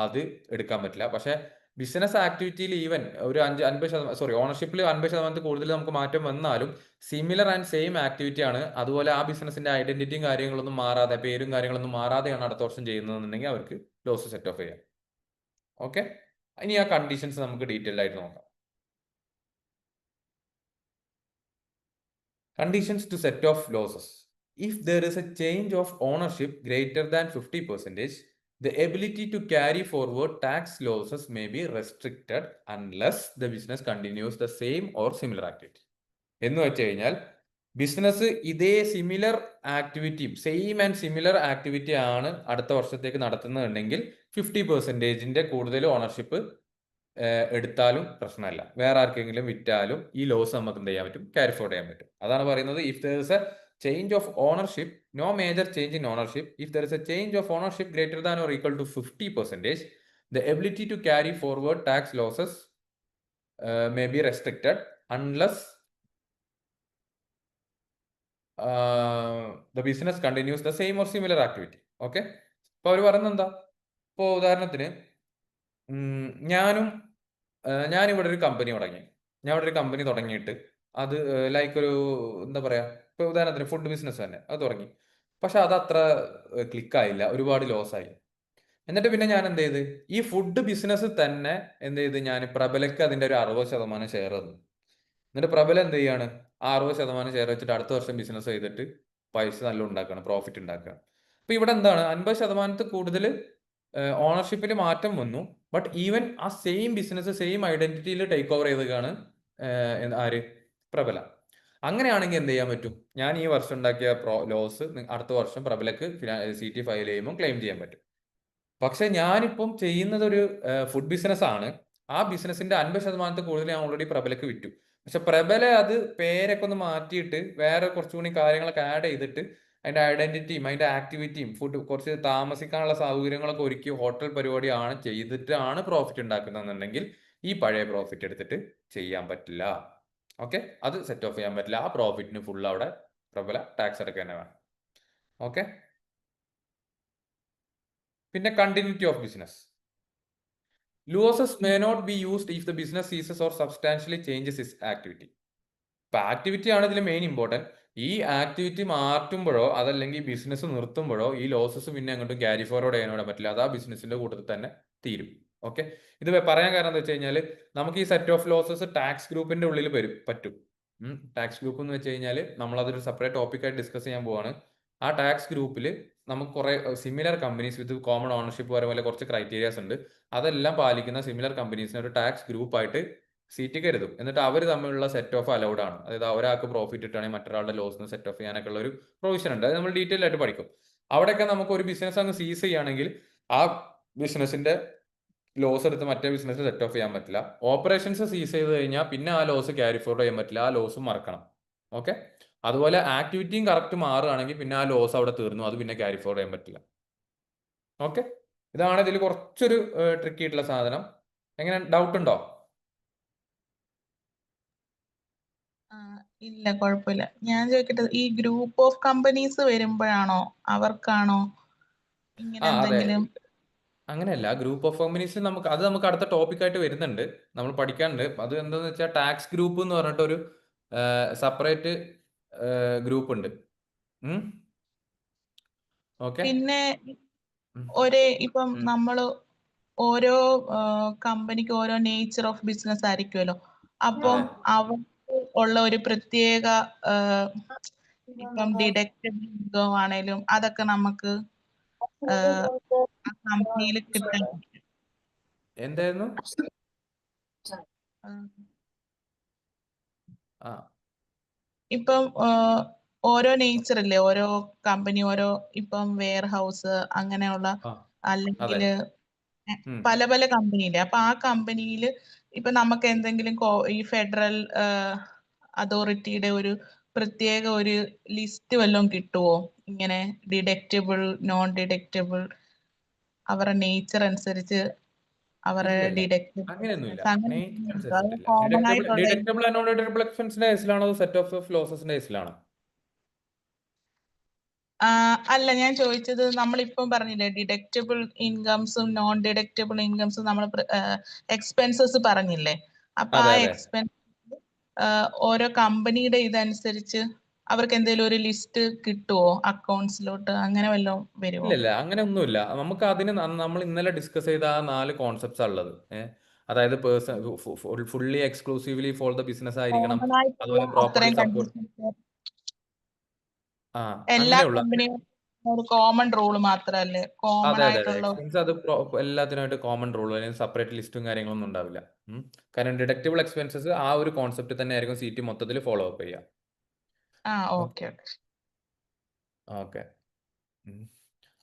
അത് എടുക്കാൻ പറ്റില്ല. പക്ഷെ ബിസിനസ് ആക്ടിവിറ്റിയിൽ ഈവൻ ഒരു 50% ഓണർഷിപ്പിൽ 50% കൂടുതൽ നമുക്ക് മാറ്റം വന്നാലും സിമിലർ ആൻഡ് സെയിം ആക്ടിവിറ്റി ആണ്. അതുപോലെ ആ ബിസിനസിന്റെ ഐഡന്റിറ്റിയും കാര്യങ്ങളൊന്നും മാറാതെ, പേരും കാര്യങ്ങളൊന്നും മാറാതെയാണ് അടുത്ത വർഷം ചെയ്യുന്നതെന്നുണ്ടെങ്കിൽ അവർക്ക് ലോസ് സെറ്റ് ഓഫ് ചെയ്യാം. ഓക്കെ, ഇനി ആ കണ്ടീഷൻസ് നമുക്ക് ഡീറ്റെയിൽ ആയിട്ട് നോക്കാം. Conditions to set off losses. If there is a change of ownership greater than 50%, the ability to carry forward tax losses may be restricted unless the business continues the same or similar activity. എന്ന് വെച്ച് കഴിഞ്ഞാൽ business ഇതേ similar ആക്ടിവിറ്റിയും same and similar activity ആണ് അടുത്ത വർഷത്തേക്ക് നടത്തുന്നുണ്ടെങ്കിൽ 50%-ന്റെ കൂടുതൽ ownership എടുത്താലും പ്രശ്നമല്ല. വേറെ ആർക്കെങ്കിലും വിറ്റാലും ഈ ലോസ് നമുക്ക് എന്ത് ചെയ്യാൻ പറ്റും? ക്യാരി ഫോർവേഡ് ചെയ്യാൻ പറ്റും. അതാണ് പറയുന്നത്, if there is a change of ownership, no major change in ownership, if there is a change of ownership greater than or equal to 50%, the ability to carry forward tax losses may be restricted unless the business continuous the same or similar activity. Okay, അപ്പോൾ അവർ പറയുന്നത് എന്താ? ഇപ്പോൾ ഉദാഹരണത്തിന് ഞാനിവിടെ ഒരു company തുടങ്ങി. ഞാൻ ഇവിടെ ഒരു കമ്പനി തുടങ്ങിയിട്ട് അത് ലൈക്ക് ഒരു എന്താ പറയുക, ഇപ്പോൾ ഉദാഹരണത്തിന് ഫുഡ് ബിസിനസ് തന്നെ അത് തുടങ്ങി. പക്ഷെ അത് അത്ര ക്ലിക്കായില്ല, ഒരുപാട് ലോസ് ആയി. എന്നിട്ട് പിന്നെ ഞാൻ എന്ത് ചെയ്ത്, ഈ ഫുഡ് ബിസിനസ് തന്നെ എന്ത് ചെയ്ത്, ഞാൻ പ്രബലയ്ക്ക് അതിന്റെ ഒരു 60% ഷെയർ തന്നു. എന്നിട്ട് പ്രബല എന്ത് ചെയ്യാണ്, ആ 60% ഷെയർ വെച്ചിട്ട് അടുത്ത വർഷം ബിസിനസ് ചെയ്തിട്ട് പൈസ നല്ല ഉണ്ടാക്കുകയാണ്, പ്രോഫിറ്റ് ഉണ്ടാക്കുകയാണ്. അപ്പൊ ഇവിടെ എന്താണ്, 50% കൂടുതൽ ഓണർഷിപ്പിൽ മാറ്റം വന്നു. ബട്ട് ഈവൻ ആ സെയിം ബിസിനസ് സെയിം ഐഡന്റിറ്റിയിൽ ടേക്ക് ഓവർ ചെയ്തതാണ് ആര്, പ്രബല. അങ്ങനെയാണെങ്കിൽ എന്ത് ചെയ്യാൻ പറ്റും, ഞാൻ ഈ വർഷം ഉണ്ടാക്കിയ ലോസ് അടുത്ത വർഷം പ്രബലക്ക് CT ഫയൽ ചെയ്യുമ്പോൾ ക്ലെയിം ചെയ്യാൻ പറ്റും. പക്ഷെ ഞാനിപ്പം ചെയ്യുന്നത് ഒരു ഫുഡ് ബിസിനസ് ആണ്. ആ ബിസിനസിന്റെ 50% കൂടുതൽ ഞാൻ ഓൾറെഡി പ്രബലക്ക് വിറ്റു. പക്ഷെ പ്രബല അത് പേരൊക്കെ ഒന്ന് മാറ്റിയിട്ട് വേറെ കുറച്ചുകൂടി കാര്യങ്ങളൊക്കെ ആഡ് ചെയ്തിട്ട് അതിന്റെ ഐഡന്റിറ്റിയും അതിന്റെ ആക്ടിവിറ്റിയും ഫുഡ് കുറച്ച് താമസിക്കാനുള്ള സൗകര്യങ്ങളൊക്കെ ഒരുക്കി ഹോട്ടൽ പരിപാടിയാണ് ചെയ്തിട്ടാണ് പ്രോഫിറ്റ് ഉണ്ടാക്കുന്നതെന്നുണ്ടെങ്കിൽ ഈ പഴയ പ്രോഫിറ്റ് എടുത്തിട്ട് ചെയ്യാൻ പറ്റില്ല. ഓക്കെ, അത് സെറ്റ് ഓഫ് ചെയ്യാൻ പറ്റില്ല. ആ പ്രോഫിറ്റിന് ഫുൾ അവിടെ പ്രബല ടാക്സ് അടക്കുക തന്നെ വേണം. ഓക്കെ, പിന്നെ continuity of business. Losses may not be used if the business ceases or substantially changes its activity. ഇപ്പൊ ആക്ടിവിറ്റി ആണ് ഇതിൽ മെയിൻ ഇമ്പോർട്ടൻറ്റ്. ഈ ആക്ടിവിറ്റി മാറ്റുമ്പോഴോ അതല്ലെങ്കിൽ ബിസിനസ് നിർത്തുമ്പോഴോ ഈ ലോസസ് പിന്നെ അങ്ങോട്ടും ക്യാരി ഫോർവേഡ് ചെയ്യാനോടെ പറ്റില്ല. അത് ആ ബിസിനസിന്റെ കൂട്ടത്തിൽ തന്നെ തീരും. ഓക്കെ, ഇത് പറയാൻ കാരണം എന്താ വെച്ച് കഴിഞ്ഞാൽ നമുക്ക് ഈ സെറ്റ് ഓഫ് ലോസസ് ടാക്സ് ഗ്രൂപ്പിന്റെ ഉള്ളിൽ പറ്റും. ടാക്സ് ഗ്രൂപ്പ് എന്ന് വെച്ച് കഴിഞ്ഞാൽ നമ്മളതൊരു സെപ്പറേറ്റ് ടോപ്പിക്കായിട്ട് ഡിസ്കസ് ചെയ്യാൻ പോവാണ്. ആ ടാക്സ് ഗ്രൂപ്പിൽ നമുക്ക് കുറെ സിമിലർ കമ്പനീസ് വിത്ത് കോമൺ ഓണർഷിപ്പ് പോലെ കുറച്ച് ക്രൈറ്റീരിയാസ് ഉണ്ട്. അതെല്ലാം പാലിക്കുന്ന സിമിലർ കമ്പനീസിനെ ഒരു ടാക്സ് ഗ്രൂപ്പായിട്ട് സീറ്റ് കരുതും. എന്നിട്ട് അവർ തമ്മിലുള്ള സെറ്റ് ഓഫ് അലൗഡ് ആണ്. അതായത് ഒരാൾക്ക് പ്രോഫിറ്റ് ഇട്ടാണെങ്കിൽ മറ്റൊരാളുടെ ലോസിന് സെറ്റ് ഓഫ് ചെയ്യാനൊക്കെ ഉള്ള ഒരു പ്രൊവിഷൻ ഉണ്ട്. അത് നമ്മൾ ഡീറ്റെയിൽ ആയിട്ട് പഠിക്കും. അവിടെയൊക്കെ നമുക്ക് ഒരു ബിസിനസ് അങ്ങ് സീസ് ചെയ്യുകയാണെങ്കിൽ ആ ബിസിനസിന്റെ ലോസ് എടുത്ത് മറ്റേ ബിസിനസ് സെറ്റ് ഓഫ് ചെയ്യാൻ പറ്റില്ല. ഓപ്പറേഷൻസ് സീസ് ചെയ്ത് കഴിഞ്ഞാൽ പിന്നെ ആ ലോസ് ക്യാരി ഫോർവേഡ് ചെയ്യാൻ പറ്റില്ല, ആ ലോസും മറക്കണം. ഓക്കെ, അതുപോലെ ആക്ടിവിറ്റിയും കറക്റ്റ് മാറുകയാണെങ്കിൽ പിന്നെ ആ ലോസ് അവിടെ തീർന്നു, അത് പിന്നെ ക്യാരി ഫോർവേഡ് ചെയ്യാൻ പറ്റില്ല. ഓക്കെ, ഇതാണ് ഇതിൽ കുറച്ചൊരു ട്രിക്കി ആയിട്ടുള്ള സാധനം. എങ്ങനെ, ഡൗട്ട് ഉണ്ടോ? ഇല്ല, കുഴപ്പമില്ല. ഞാൻ ചോദിക്കട്ടെ, ഈ ഗ്രൂപ്പ് ഓഫ് കമ്പനീസ് വരുമ്പോഴാണോ അവർക്കാണോ ഇങ്ങനെ അതെ, എന്തെങ്കിലും? അങ്ങനെയല്ല. ഗ്രൂപ്പ് ഓഫ് കമ്പനീസ് നമുക്ക് അടുത്ത ടോപ്പിക്കായിട്ട് വരുന്നുണ്ട്, നമ്മൾ പഠിക്കാനുണ്ട്. അത് എന്താന്ന് വെച്ചാൽ ടാക്സ് ഗ്രൂപ്പ് എന്ന് പറഞ്ഞിട്ടൊരു സെപ്പറേറ്റ് ഗ്രൂപ്പ് ഉണ്ട്. ഓക്കെ, പിന്നെ ഇപ്പം നമ്മള് ഓരോ കമ്പനിക്ക് ഓരോ നേച്ചർ ഓഫ് ബിസിനസ് ആയിരിക്കുമല്ലോ. അപ്പം അവർക്ക് ഉള്ള ഒരു പ്രത്യേക ഇപ്പം ഡിഡക്റ്റബിൾ ഇൻകം ആണേലും അതൊക്കെ നമുക്ക് ആ കമ്പനിയിൽ കിട്ടാൻ എന്തായിരുന്നു? ഇപ്പം ഓരോ നേച്ചർ ഇല്ലേ, ഓരോ കമ്പനി, ഓരോ ഇപ്പം വെയർ ഹൗസ് അങ്ങനെയുള്ള, അല്ലെങ്കിൽ പല പല കമ്പനിയില്ലേ. അപ്പൊ ആ കമ്പനിയിൽ ഇപ്പൊ നമുക്ക് എന്തെങ്കിലും ഈ ഫെഡറൽ അതോറിറ്റിയുടെ ഒരു പ്രത്യേക ഒരു ലിസ്റ്റ് വല്ലതും കിട്ടുമോ? ഇങ്ങനെ ഡിഡക്റ്റബിൾ, നോൺ ഡിഡക്റ്റബിൾ, അവരുടെ നേച്ചർ അനുസരിച്ച് അവരുടെ അങ്ങനെയൊന്നുമില്ല. കോമൺ ആയിട്ടുള്ള ഡിഡക്റ്റബിൾ ആൻഡ് നോൺ ഡിഡക്റ്റബിൾ എക്സ്പെൻസിന്റെ കേസിലാണോ അതോ സെറ്റ് ഓഫ് ലോസസിന്റെ കേസിലാണോ? അല്ല, ഞാൻ ചോദിച്ചത് നമ്മളിപ്പം പറഞ്ഞില്ലേ ഡിഡക്റ്റബിൾ ഇൻകംസും നോൺ ഡിഡക്റ്റബിൾ ഇൻകംസും നമ്മൾ എക്സ്പെൻസസ് പറഞ്ഞില്ലേ. അപ്പൊ ആ എക്സ്പെൻസ് ഓരോ കമ്പനിയുടെ ഇതനുസരിച്ച് അവർക്ക് എന്തെങ്കിലും ഒരു ലിസ്റ്റ് കിട്ടുമോ അക്കൗണ്ട്സിലോട്ട്, അങ്ങനെ വല്ലതും വരുമോ? ഇല്ല, അങ്ങനെ ഒന്നുമില്ല. നമുക്ക് അതിന് നമ്മൾ ഇന്നലെ ഡിസ്കസ് ചെയ്ത ആ 4 കോൺസെപ്റ്റ്സ് ഉള്ളത്. അതായത് fully exclusively for the business ആയിരിക്കണം, അതുപോലെ പ്രോപ്പർലി സപ്പോർട്ട്. എല്ലാ കമ്പനിയും ഒരു കോമൺ റൂൾ മാത്രമല്ലേ, കോമൺ ആയിട്ടുള്ള? എക്സ്പെൻസ് അത് എല്ലാത്തിനായിട്ട് കോമൺ റൂൾ, അല്ലെങ്കിൽ സെപ്പറേറ്റ് ലിസ്റ്റും കാര്യങ്ങളൊന്നും ഉണ്ടാവില്ല. കാരണം ഡിഡക്റ്റബിൾ എക്സ്പെൻസസ് ആ ഒരു കോൺസെപ്റ്റ് തന്നെ ആയിരിക്കും CT മൊത്തത്തിൽ ഫോളോ അപ്പ് ചെയ്യുക. ഓക്കെ,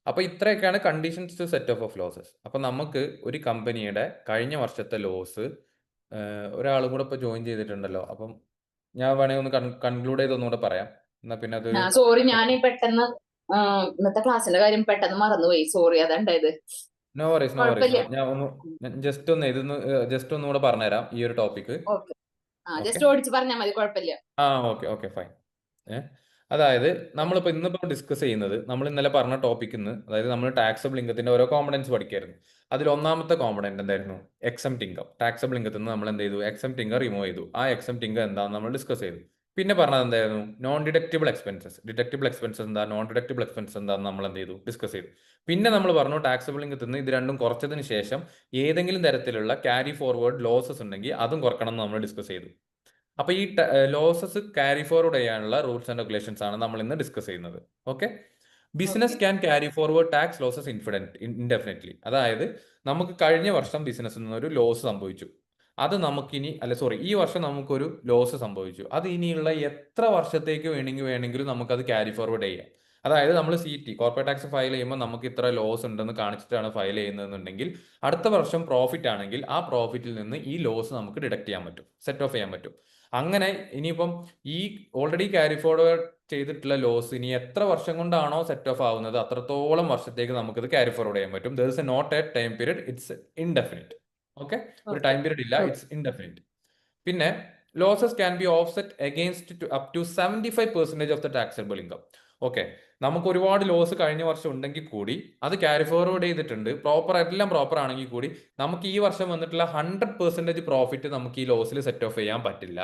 അപ്പൊ ഇത്രയൊക്കെയാണ് conditions to set off losses. അപ്പൊ നമുക്ക് ഒരു കമ്പനിയുടെ കഴിഞ്ഞ വർഷത്തെ ലോസ്, ഒരാളും കൂടെ ഇപ്പൊ ജോയിൻ ചെയ്തിട്ടുണ്ടല്ലോ, അപ്പം ഞാൻ വേണമെങ്കിൽ ഒന്ന് കൺക്ലൂഡ് ചെയ്ത് ഒന്നുകൂടെ പറയാം. എന്നാ പിന്നെ അത് സോറി, ഞാൻ പെട്ടെന്ന് ഇന്നത്തെ ക്ലാസ്സിന്റെ കാര്യം പെട്ടെന്ന് മറന്നുപോയി. സോറി, അതുണ്ടായത്. No worries. ഞാൻ ജസ്റ്റ് ഒന്നുകൂടെ പറഞ്ഞുതരാം ഈ ഒരു ടോപ്പിക്. ജസ്റ്റ് ഓടിച്ച് പറഞ്ഞാൽ മതി, കുഴപ്പമില്ല. Okay fine. അതായത് നമ്മളിപ്പോൾ ഇന്നിപ്പോൾ ഡിസ്കസ് ചെയ്യുന്നത് നമ്മൾ ഇന്നലെ പറഞ്ഞ ടോപ്പിക്കിൽ നിന്ന്, അതായത് നമ്മൾ ടാക്സബിൾ ഇൻകത്തിന്റെ ഓരോ കോമ്പണൻസ് പഠിക്കായിരുന്നു. അതിൽ ഒന്നാമത്തെ കോമ്പണന്റ് എന്തായിരുന്നു? Exempt income. ടാക്സബിൾ ഇൻകത്തിൽ നിന്ന് നമ്മൾ എന്ത് ചെയ്തു? എക്സംപ്റ്റ് ഇൻകം റിമൂവ് ചെയ്തു. ആ എക്സംപ്റ്റ് ഇൻകം എന്താണെന്ന് നമ്മൾ ഡിസ്കസ് ചെയ്തു. പിന്നെ പറഞ്ഞത് എന്തായിരുന്നു? Non deductible expenses. Deductible expenses എന്താ, നോൺ ഡിഡക്റ്റബിൾ എക്സ്പെൻസസ് എന്താണെന്ന് നമ്മൾ എന്ത് ചെയ്തു? ഡിസ്കസ് ചെയ്തു. പിന്നെ നമ്മൾ പറഞ്ഞു ടാക്സബിൾ ഇൻകത്തിൽ നിന്ന് ഇത് രണ്ടും കുറച്ചതിന് ശേഷം ഏതെങ്കിലും തരത്തിലുള്ള ക്യാരി ഫോർവേഡ് ലോസസ് ഉണ്ടെങ്കിൽ അതും കുറക്കണം എന്ന് നമ്മൾ ഡിസ്കസ് ചെയ്തു. അപ്പൊ ഈ ലോസസ് ക്യാരി ഫോർവേഡ് ചെയ്യാനുള്ള റൂൾസ് ആൻഡ് റെഗുലേഷൻസ് ആണ് നമ്മൾ ഇന്ന് ഡിസ്കസ് ചെയ്യുന്നത്. Okay. Business can carry forward tax losses indefinitely. അതായത് നമുക്ക് കഴിഞ്ഞ വർഷം ബിസിനസ്സിൽ നിന്നൊരു ലോസ് സംഭവിച്ചു. അത് നമുക്കിനി ഈ വർഷം നമുക്കൊരു ലോസ് സംഭവിച്ചു. അത് ഇനിയുള്ള എത്ര വർഷത്തേക്ക് വേണമെങ്കിലും നമുക്കത് ക്യാരി ഫോർവേഡ് ചെയ്യാം. അതായത് നമ്മൾ CT കോർപ്പറേറ്റ് ടാക്സ് ഫയൽ ചെയ്യുമ്പോൾ നമുക്ക് ഇത്ര ലോസ് ഉണ്ടെന്ന് കാണിച്ചിട്ടാണ് ഫയൽ ചെയ്യുന്നതെന്നുണ്ടെങ്കിൽ അടുത്ത വർഷം പ്രോഫിറ്റ് ആണെങ്കിൽ ആ പ്രോഫിറ്റിൽ നിന്ന് ഈ ലോസ് നമുക്ക് ഡിഡക്ട് ചെയ്യാൻ പറ്റും, സെറ്റ് ഓഫ് ചെയ്യാൻ പറ്റും. അങ്ങനെ ഇനിയിപ്പം ഈ ഓൾറെഡി ക്യാരി ഫോർവേഡ് ചെയ്തിട്ടുള്ള ലോസ് ഇനി എത്ര വർഷം കൊണ്ടാണോ സെറ്റ് ഓഫ് ആവുന്നത് അത്രത്തോളം വർഷത്തേക്ക് നമുക്കിത് ക്യാരി ഫോർവേഡ് ചെയ്യാൻ പറ്റും. There is a not a time period, it's indefinite. Okay, ഒരു ടൈം പീരീഡ് ഇല്ല, ഇറ്റ്സ് ഇൻഡെഫിനിറ്റ്. പിന്നെ losses can be offset against up to 75% of the taxable income. Okay, നമുക്ക് ഒരുപാട് ലോസ് കഴിഞ്ഞ വർഷം ഉണ്ടെങ്കിൽ കൂടി അത് ക്യാരി ഫോർവേഡ് ചെയ്തിട്ടുണ്ട്, എല്ലാം പ്രോപ്പർ ആണെങ്കിൽ കൂടി നമുക്ക് ഈ വർഷം വന്നിട്ടുള്ള 100% പ്രോഫിറ്റ് നമുക്ക് ഈ ലോസിൽ സെറ്റ് ഓഫ് ചെയ്യാൻ പറ്റില്ല.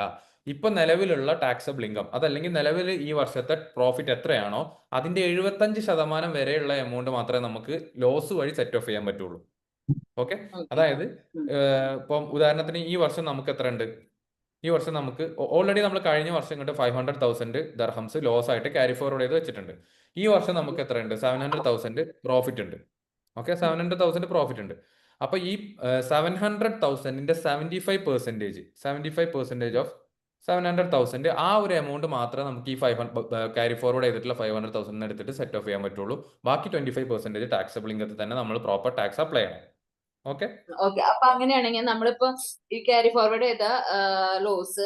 ഇപ്പൊ നിലവിലുള്ള ടാക്സബിൾ ഇൻകം അതല്ലെങ്കിൽ നിലവിൽ ഈ വർഷത്തെ പ്രോഫിറ്റ് എത്രയാണോ അതിന്റെ 75% വരെയുള്ള എമൗണ്ട് മാത്രമേ നമുക്ക് ലോസ് വഴി സെറ്റ് ഓഫ് ചെയ്യാൻ പറ്റുള്ളൂ. ഓക്കെ, അതായത് ഇപ്പം ഉദാഹരണത്തിന് ഈ വർഷം നമുക്ക് എത്ര ഉണ്ട്? ഈ വർഷം നമുക്ക് ഓൾറെഡി നമ്മൾ കഴിഞ്ഞ വർഷം കൊണ്ട് 500,000 ദർഹംസ് ലോസ് ആയിട്ട് ക്യാരി ഫോർവേഡ് ചെയ്ത് വെച്ചിട്ടുണ്ട്. ഈ വർഷം നമുക്ക് എത്ര ഉണ്ട്? 700,000 പ്രോഫിറ്റ് ഉണ്ട്. ഓക്കെ, 700,000 പ്രോഫിറ്റ് ഉണ്ട്. അപ്പൊ ഈ 700,000ന്റെ 75% ഓഫ് 700,000 ആ ഒരു എമൗണ്ട് മാത്രമേ നമുക്ക് ഈ ക്യാരി ഫോർവേഡ് ചെയ്തിട്ടുള്ള 500,000 എടുത്തിട്ട് സെറ്റ് ഓഫ് ചെയ്യാൻ പറ്റുള്ളൂ. ബാക്കി 25% ടാക്സബിൾ ഇൻകത്തിൽ തന്നെ നമ്മൾ പ്രോപ്പർ ടാക്സ് അപ്ലൈ ചെയ്യണം. ഓക്കെ, അപ്പൊ അങ്ങനെയാണെങ്കിൽ നമ്മളിപ്പോ ഈ ക്യാരി ഫോർവേഡ് ചെയ്ത ലോസ്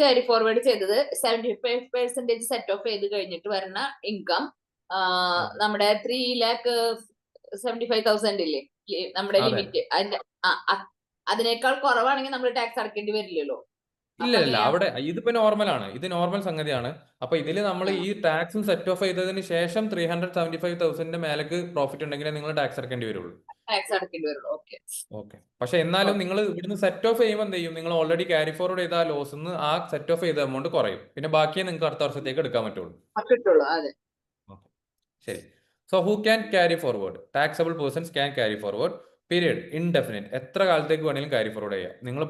ക്യാരി ഫോർവേഡ് ചെയ്തത് 75% സെറ്റ് ഓഫ് ചെയ്ത് കഴിഞ്ഞിട്ട് വരുന്ന ഇൻകം നമ്മുടെ 3,75,000 ഇല്ലേ നമ്മുടെ ലിമിറ്റ്, അതിനേക്കാൾ കുറവാണെങ്കിൽ നമ്മൾ ടാക്സ് അടക്കേണ്ടി വരില്ലല്ലോ? ഇല്ല, അവിടെ ഇതിപ്പോ നോർമലാണ്, ഇത് നോർമൽ സംഗതിയാണ്. അപ്പൊ ഇതില് നമ്മൾ ഈ ടാക്സും സെറ്റ് ഓഫ് ചെയ്തതിന് ശേഷം 375,000 മേലേക്ക് പ്രോഫിറ്റ് ഉണ്ടെങ്കിൽ നിങ്ങൾ ടാക്സ് അടക്കേണ്ടി വരുള്ളൂ. ഓക്കെ, പക്ഷെ എന്നാലും നിങ്ങൾ ഇവിടുന്ന് സെറ്റ് ഓഫ് ചെയ്യുമ്പോൾ എന്ത് ചെയ്യും? നിങ്ങൾ ഓൾറെഡി ക്യാരി ഫോർവേഡ് ചെയ്ത ലോസ് ആ സെറ്റ് ഓഫ് ചെയ്ത എമൗണ്ട് കുറയും. പിന്നെ ബാക്കിയേ നിങ്ങൾക്ക് അടുത്ത വർഷത്തേക്ക് എടുക്കാൻ പറ്റുള്ളൂ. ശരി. So who can carry forward? Taxable persons can carry forward period indefinite. എത്ര കാലത്തേക്ക് വേണമെങ്കിലും ക്യാരി ഫോർവേഡ് ചെയ്യാം. നിങ്ങൾ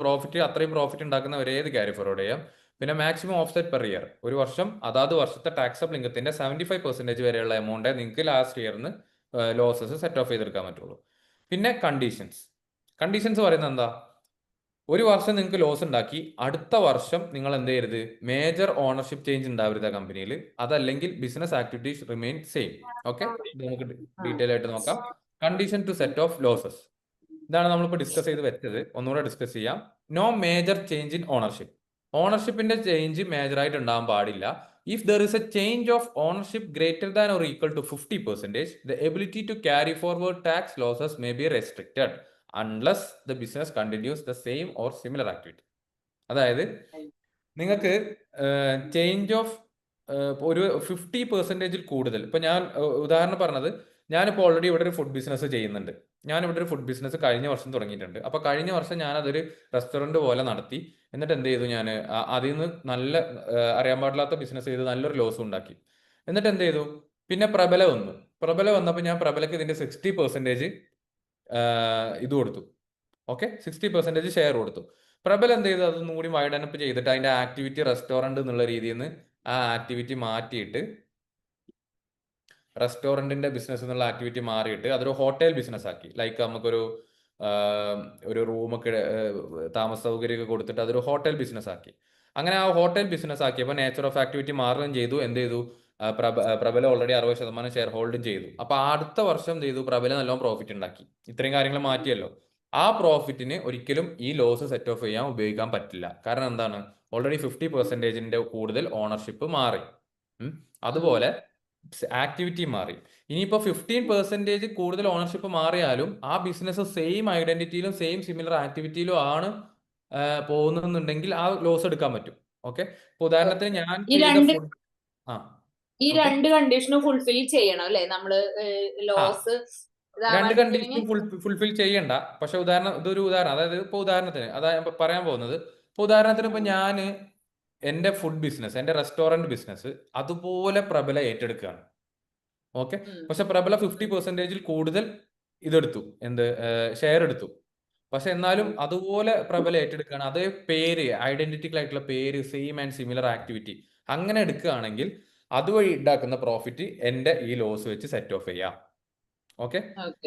അത്രയും പ്രോഫിറ്റ് ഉണ്ടാക്കുന്നവരെ ഏത് ക്യാരി ഫോർവേഡ് ചെയ്യാം. പിന്നെ മാക്സിമം ഓഫ്സെറ്റ് പെർ ഇയർ, ഒരു വർഷം അതാത് വർഷത്തെ ടാക്സബിൾ ഇൻകത്തിന്റെ 75% വരെയുള്ള എമൗണ്ടേ നിങ്ങൾക്ക് ലാസ്റ്റ് ഇയറിന് ലോസസ് സെറ്റ് ഓഫ് ചെയ്തെടുക്കാൻ പറ്റുള്ളൂ. പിന്നെ കണ്ടീഷൻസ് പറയുന്നത് എന്താ? ഒരു വർഷം നിങ്ങൾക്ക് ലോസ് ഉണ്ടാക്കി അടുത്ത വർഷം നിങ്ങൾ എന്ത് ചെയ്യരുത്? മേജർ ഓണർഷിപ്പ് ചേഞ്ച് ഉണ്ടാവരുത് ആ കമ്പനിയിൽ, അതല്ലെങ്കിൽ business activities remain same. Okay, ഇത് നമുക്ക് ഡീറ്റെയിൽ ആയിട്ട് നോക്കാം. Condition to set off losses ഇതാണ് നമ്മളിപ്പോൾ ഡിസ്കസ് ചെയ്ത് വെച്ചത്. ഒന്നുകൂടെ ഡിസ്കസ് ചെയ്യാം. No major change in ownership. ഓണർഷിപ്പിന്റെ ചേഞ്ച് മേജർ ആയിട്ട് ഉണ്ടാകാൻ പാടില്ല. If there is a change of ownership greater than or equal to 50%, the ability to carry forward tax losses may be restricted unless the business continues the same or similar activity. അതായത് നിങ്ങൾക്ക് change of ഒരു 50% കൂടുതൽ, ഇപ്പൊ ഞാൻ ഉദാഹരണം പറഞ്ഞത്, ഞാനിപ്പോൾ already ഇവിടെ ഒരു ഫുഡ് ബിസിനസ് ചെയ്യുന്നുണ്ട്. ഞാനിവിടെ ഒരു ഫുഡ് ബിസിനസ് കഴിഞ്ഞ വർഷം തുടങ്ങിയിട്ടുണ്ട്. അപ്പൊ കഴിഞ്ഞ വർഷം ഞാൻ അതൊരു റെസ്റ്റോറന്റ് പോലെ നടത്തി. എന്നിട്ട് എന്ത് ചെയ്തു? ഞാൻ അതിൽ നിന്ന് നല്ല അറിയാൻ പാടില്ലാത്ത ബിസിനസ് ചെയ്ത് നല്ലൊരു ലോസ് ഉണ്ടാക്കി. എന്നിട്ട് എന്ത് ചെയ്തു? പിന്നെ പ്രബല വന്നപ്പോൾ ഞാൻ പ്രബലക്ക് ഇതിന്റെ 60% ഇത് കൊടുത്തു. ഓക്കെ, 60% ഷെയർ കൊടുത്തു. പ്രബൽ എന്ത് ചെയ്തു? അതൊന്നും കൂടി വൈഡനപ്പ് ചെയ്തിട്ട് അതിന്റെ ആക്ടിവിറ്റി റെസ്റ്റോറന്റ് എന്നുള്ള രീതിയിൽ നിന്ന് ആ ആക്ടിവിറ്റി മാറ്റിയിട്ട്, റെസ്റ്റോറന്റിന്റെ ബിസിനസ് എന്നുള്ള ആക്ടിവിറ്റി മാറിയിട്ട് അതൊരു ഹോട്ടൽ ബിസിനസ് ആക്കി. ലൈക്ക് നമുക്കൊരു റൂമൊക്കെ താമസ സൗകര്യമൊക്കെ കൊടുത്തിട്ട് അതൊരു ഹോട്ടൽ ബിസിനസ് ആക്കി. അങ്ങനെ ആ ഹോട്ടൽ ബിസിനസ് ആക്കിയപ്പോൾ നേച്ചർ ഓഫ് ആക്ടിവിറ്റി മാറുകയും ചെയ്തു. എന്ത് ചെയ്തു? പ്രബല ഓൾറെഡി 60% ഷെയർ ഹോൾഡും ചെയ്തു. അപ്പൊ അടുത്ത വർഷം ചെയ്തു പ്രബല നല്ലോണം പ്രോഫിറ്റ് ഉണ്ടാക്കി. ഇത്രയും കാര്യങ്ങൾ മാറ്റിയല്ലോ. ആ പ്രോഫിറ്റിന് ഒരിക്കലും ഈ ലോസ് സെറ്റ് ഓഫ് ചെയ്യാൻ ഉപയോഗിക്കാൻ പറ്റില്ല. കാരണം എന്താണ്? ഓൾറെഡി 50% കൂടുതൽ ഓണർഷിപ്പ് മാറി. അതുപോലെ ആക്ടിവിറ്റി മാറി. ഇനിയിപ്പോ 15% കൂടുതൽ ഓണർഷിപ്പ് മാറിയാലും ആ ബിസിനസ് സെയിം ഐഡന്റിറ്റിയിലും സെയിം സിമിലർ ആക്ടിവിറ്റിയിലും ആണ് പോകുന്നുണ്ടെങ്കിൽ ആ ലോസ് എടുക്കാൻ പറ്റും. ഓക്കെ, ഇപ്പൊ ഉദാഹരണത്തിന് ഞാൻ ഈ ചെയ്ത രണ്ട് ഫുഡ് ആ ഈ ഓക്കെ രണ്ട് കണ്ടീഷനും ഫുൾഫിൽ ചെയ്യണം അല്ലെ നമ്മള് ആ ലോസ് രണ്ട് ഇതാവാണ്ടിരിക്കണമെങ്കിൽ. കണ്ടീഷനും ഫുൾഫിൽ ചെയ്യണ്ട. പക്ഷെ ഇതൊരു ഉദാഹരണം, അതായത് ഇപ്പൊ ഉദാഹരണത്തിന് അതാ ഞാൻ പറയാൻ പോകുന്നത്. ഇപ്പൊ ഉദാഹരണത്തിന് ഇപ്പൊ ഞാൻ എന്റെ ഫുഡ് ബിസിനസ്, എന്റെ റെസ്റ്റോറന്റ് ബിസിനസ് അതുപോലെ പ്രബല ഏറ്റെടുക്കുകയാണ്. ഓക്കെ, പക്ഷെ പ്രബല 50% കൂടുതൽ ഇതെടുത്തു, ഷെയർ എടുത്തു. പക്ഷെ എന്നാലും അതുപോലെ പ്രബല ഏറ്റെടുക്കുകയാണ്, അതേ പേര്, ഐഡന്റിറ്റിക്കൽ ആയിട്ടുള്ള പേര്, സെയിം ആൻഡ് സിമിലർ ആക്ടിവിറ്റി അങ്ങനെ എടുക്കുകയാണെങ്കിൽ അതുവഴി ഉണ്ടാക്കുന്ന പ്രോഫിറ്റ് എന്റെ ഈ ലോസ് വെച്ച് സെറ്റ് ഓഫ് ചെയ്യാം. ഓക്കെ,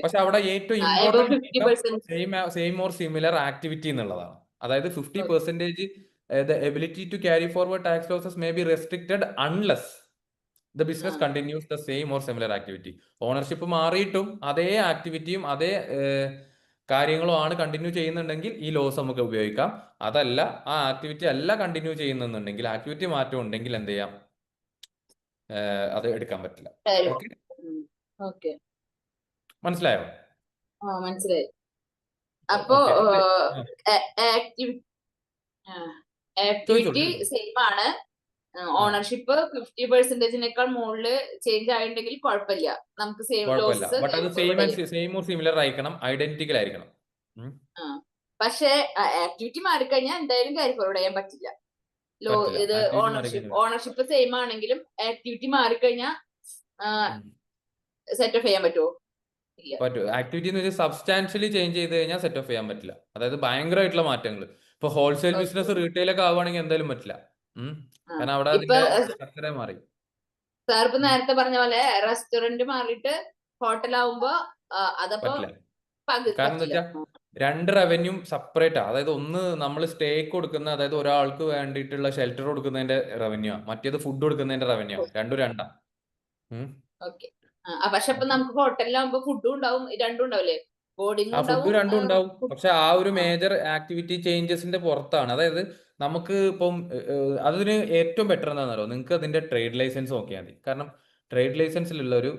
പക്ഷെ അവിടെ ഏറ്റവും important 50% same or similar activity എന്നുള്ളതാണ്. അതായത് 50% the ability to carry forward tax losses may be restricted unless the business continues the same or similar activity. Ownership മാറിയിട്ടും അതേ ആക്ടിവിറ്റിയും അതേ കാര്യങ്ങളും ആണ് കണ്ടിന്യൂ ചെയ്യുന്നുണ്ടെങ്കിൽ ഈ ലോസ് നമുക്ക് ഉപയോഗിക്കാം. അതല്ല, ആ ആക്ടിവിറ്റി അല്ല കണ്ടിന്യൂ ചെയ്യുന്നുണ്ടെങ്കിൽ, ആക്ടിവിറ്റി മാറ്റം ഉണ്ടെങ്കിൽ എന്ത് ചെയ്യാം, അത് എടുക്കാൻ പറ്റില്ല. ഓക്കെ, ഓക്കെ, മനസ്സിലായോ? മനസ്സിലായി. അപ്പോ ആക്ടിവിറ്റി സെയിം ആണ്, ഓണർഷിപ്പ് 50%-നേക്കാൾ മുകളിൽ ചേഞ്ച് ആയിട്ടുണ്ടെങ്കിൽ കുഴപ്പമില്ല, നമുക്ക് ബട്ട് അത് സെയിം ഓർ സിമിലർ ആയിരിക്കണം, ഐഡന്റിക്കൽ ആയിരിക്കണം. പക്ഷെ ആക്ടിവിറ്റി മാറിക്കഴിഞ്ഞാൽ എന്തായാലും ക്യാരി ഫോർവേഡ് ചെയ്യാൻ പറ്റില്ല. ഇത് ഓണർഷിപ്പ് സെയിം ആണെങ്കിലും ആക്ടിവിറ്റി മാറിക്കഴിഞ്ഞാൽ സെറ്റ് ഓഫ് ചെയ്യാൻ പറ്റുമോ? പറ്റും. ആക്ടിവിറ്റി എന്ന് വെച്ചാൽ സബ്സ്റ്റാൻഷ്യലി ചേഞ്ച് ചെയ്ത് കഴിഞ്ഞാൽ സെറ്റ് ഓഫ് ചെയ്യാൻ പറ്റില്ല. അതായത് ഭയങ്കരമായിട്ടുള്ള മാറ്റങ്ങൾ. ഇപ്പൊ ഹോൾസെയിൽ ബിസിനസ് റീറ്റെയിലൊക്കെ ആവുകയാണെങ്കിൽ എന്തായാലും പറ്റില്ല. കാരണം അവിടെ അതിന്റെ സ്ട്രക്ചറേ മാറി. സാർ ഇപ്പൊ നേരത്തെ പറഞ്ഞ പോലെ റെസ്റ്റോറന്റ് മാറിയിട്ട് ഹോട്ടൽ ആവുമ്പോ അതപ്പോ കാരണം എന്താ വെച്ചാൽ രണ്ട് റവന്യൂ സെപ്പറേറ്റ് ആ. അതായത് ഒന്ന് നമ്മൾ സ്റ്റേക്ക് കൊടുക്കുന്ന, അതായത് ഒരാൾക്ക് വേണ്ടിയിട്ടുള്ള ഷെൽട്ടർ കൊടുക്കുന്നതിന്റെ റവന്യൂ, മറ്റേത് ഫുഡ് കൊടുക്കുന്നതിന്റെ റവന്യൂ, രണ്ടും രണ്ടാ. പക്ഷെ ഇപ്പൊ നമുക്ക് ഹോട്ടലിലാവുമ്പോ ഫുഡും ഉണ്ടാവും, രണ്ടും ഉണ്ടാവില്ലേ? ആ ഫുഡ് രണ്ടും ഉണ്ടാവും. പക്ഷെ ആ ഒരു മേജർ ആക്ടിവിറ്റി ചേഞ്ചസിന്റെ പുറത്താണ്. അതായത് നമുക്ക് ഇപ്പം അതിന് ഏറ്റവും ബെറ്റർ എന്താണെന്നറിയോ, നിങ്ങൾക്ക് അതിന്റെ ട്രേഡ് ലൈസൻസ് നോക്കിയാൽ മതി. കാരണം ട്രേഡ് ലൈസൻസിലുള്ള ഒരു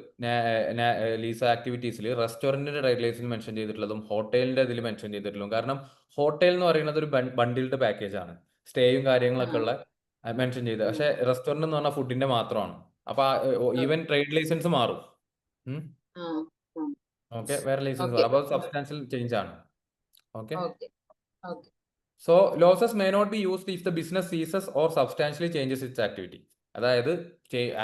ലീസ് ആക്ടിവിറ്റീസിൽ റെസ്റ്റോറന്റിന്റെ ട്രേഡ് ലൈസൻസ് മെൻഷൻ ചെയ്തിട്ടുള്ളതും ഹോട്ടലിന്റെ ഇതിൽ മെൻഷൻ ചെയ്തിട്ടുള്ളതും. കാരണം ഹോട്ടൽ എന്ന് പറയുന്നത് ഒരു ബണ്ടിൽഡ് പാക്കേജ് ആണ്, സ്റ്റേയും കാര്യങ്ങളൊക്കെ ഉള്ള മെൻഷൻ ചെയ്ത്. പക്ഷെ റെസ്റ്റോറന്റ് എന്ന് പറഞ്ഞാൽ ഫുഡിന്റെ മാത്രമാണ്. അപ്പൊ ഈവൻ ട്രേഡ് ലൈസൻസ് മാറും. ഓക്കെ, വേറെ ലൈസൻസ് മാറും. അപ്പോൾ സബ്സ്റ്റാൻഷ്യൽ ചേഞ്ച് ആണ്. Okay, so losses may not be used if the business ceases or substantially changes its activity. അതായത്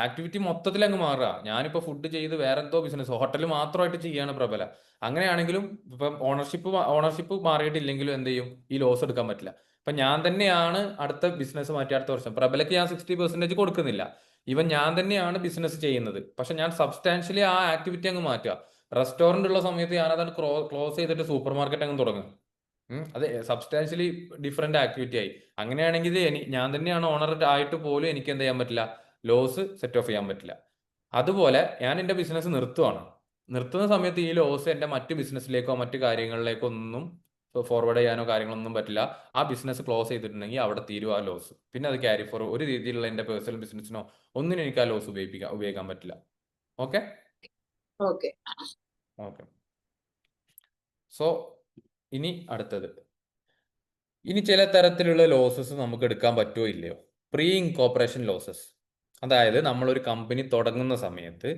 ആക്ടിവിറ്റി മൊത്തത്തിൽ അങ്ങ് മാറുക. ഞാനിപ്പോൾ ഫുഡ് ചെയ്ത് വേറെ എന്തോ ബിസിനസ്, ഹോട്ടൽ മാത്രമായിട്ട് ചെയ്യാണ് പ്രബല. അങ്ങനെയാണെങ്കിലും ഇപ്പം ഓണർഷിപ്പ് മാറിയിട്ടില്ലെങ്കിലും എന്ത് ചെയ്യും, ഈ ലോസ് എടുക്കാൻ പറ്റില്ല. ഇപ്പൊ ഞാൻ തന്നെയാണ് അടുത്ത ബിസിനസ് മാറ്റി അടുത്ത വർഷം. പ്രബലക്ക് ഞാൻ 60% കൊടുക്കുന്നില്ല. ഈവൻ ഞാൻ തന്നെയാണ് ബിസിനസ് ചെയ്യുന്നത്, പക്ഷെ ഞാൻ സബ്സ്റ്റാൻഷ്യലി ആ ആക്ടിവിറ്റി അങ്ങ് മാറ്റുക. റെസ്റ്റോറന്റ് ഉള്ള സമയത്ത് ഞാനതാണ് ക്ലോസ് ചെയ്തിട്ട് സൂപ്പർ മാർക്കറ്റ് അങ്ങ് തുടങ്ങും. അത് സബ്സ്റ്റാൻഷ്യലി ഡിഫറെന്റ് ആക്ടിവിറ്റി ആയി. അങ്ങനെയാണെങ്കിൽ ഞാൻ തന്നെയാണ് ഓണർ ആയിട്ട് പോലും എനിക്ക് എന്ത് ചെയ്യാൻ പറ്റില്ല, ലോസ് സെറ്റ് ഓഫ് ചെയ്യാൻ പറ്റില്ല. അതുപോലെ ഞാൻ എൻ്റെ ബിസിനസ് നിർത്തുന്ന സമയത്ത് ഈ ലോസ് എൻ്റെ മറ്റു ബിസിനസ്സിലേക്കോ മറ്റു കാര്യങ്ങളിലേക്കോ ഒന്നും ഫോർവേഡ് ചെയ്യാനോ കാര്യങ്ങളൊന്നും പറ്റില്ല. ആ ബിസിനസ് ക്ലോസ് ചെയ്തിട്ടുണ്ടെങ്കിൽ അവിടെ തീരും ആ ലോസ്. പിന്നെ അത് ക്യാരി ഫോർവേഡ് ഒരു രീതിയിലുള്ള എൻ്റെ പേഴ്സണൽ ബിസിനസ്സിനോ ഒന്നിനും എനിക്ക് ആ ലോസ് ഉപയോഗിക്കാൻ പറ്റില്ല. ഓക്കെ ഓക്കെ സോ ഇനി അടുത്തത്, ഇനി ചില തരത്തിലുള്ള ലോസസ് നമുക്ക് എടുക്കാൻ പറ്റുമോ ഇല്ലയോ? Pre incorporation losses. അതായത് നമ്മളൊരു കമ്പനി തുടങ്ങുന്ന സമയത്ത്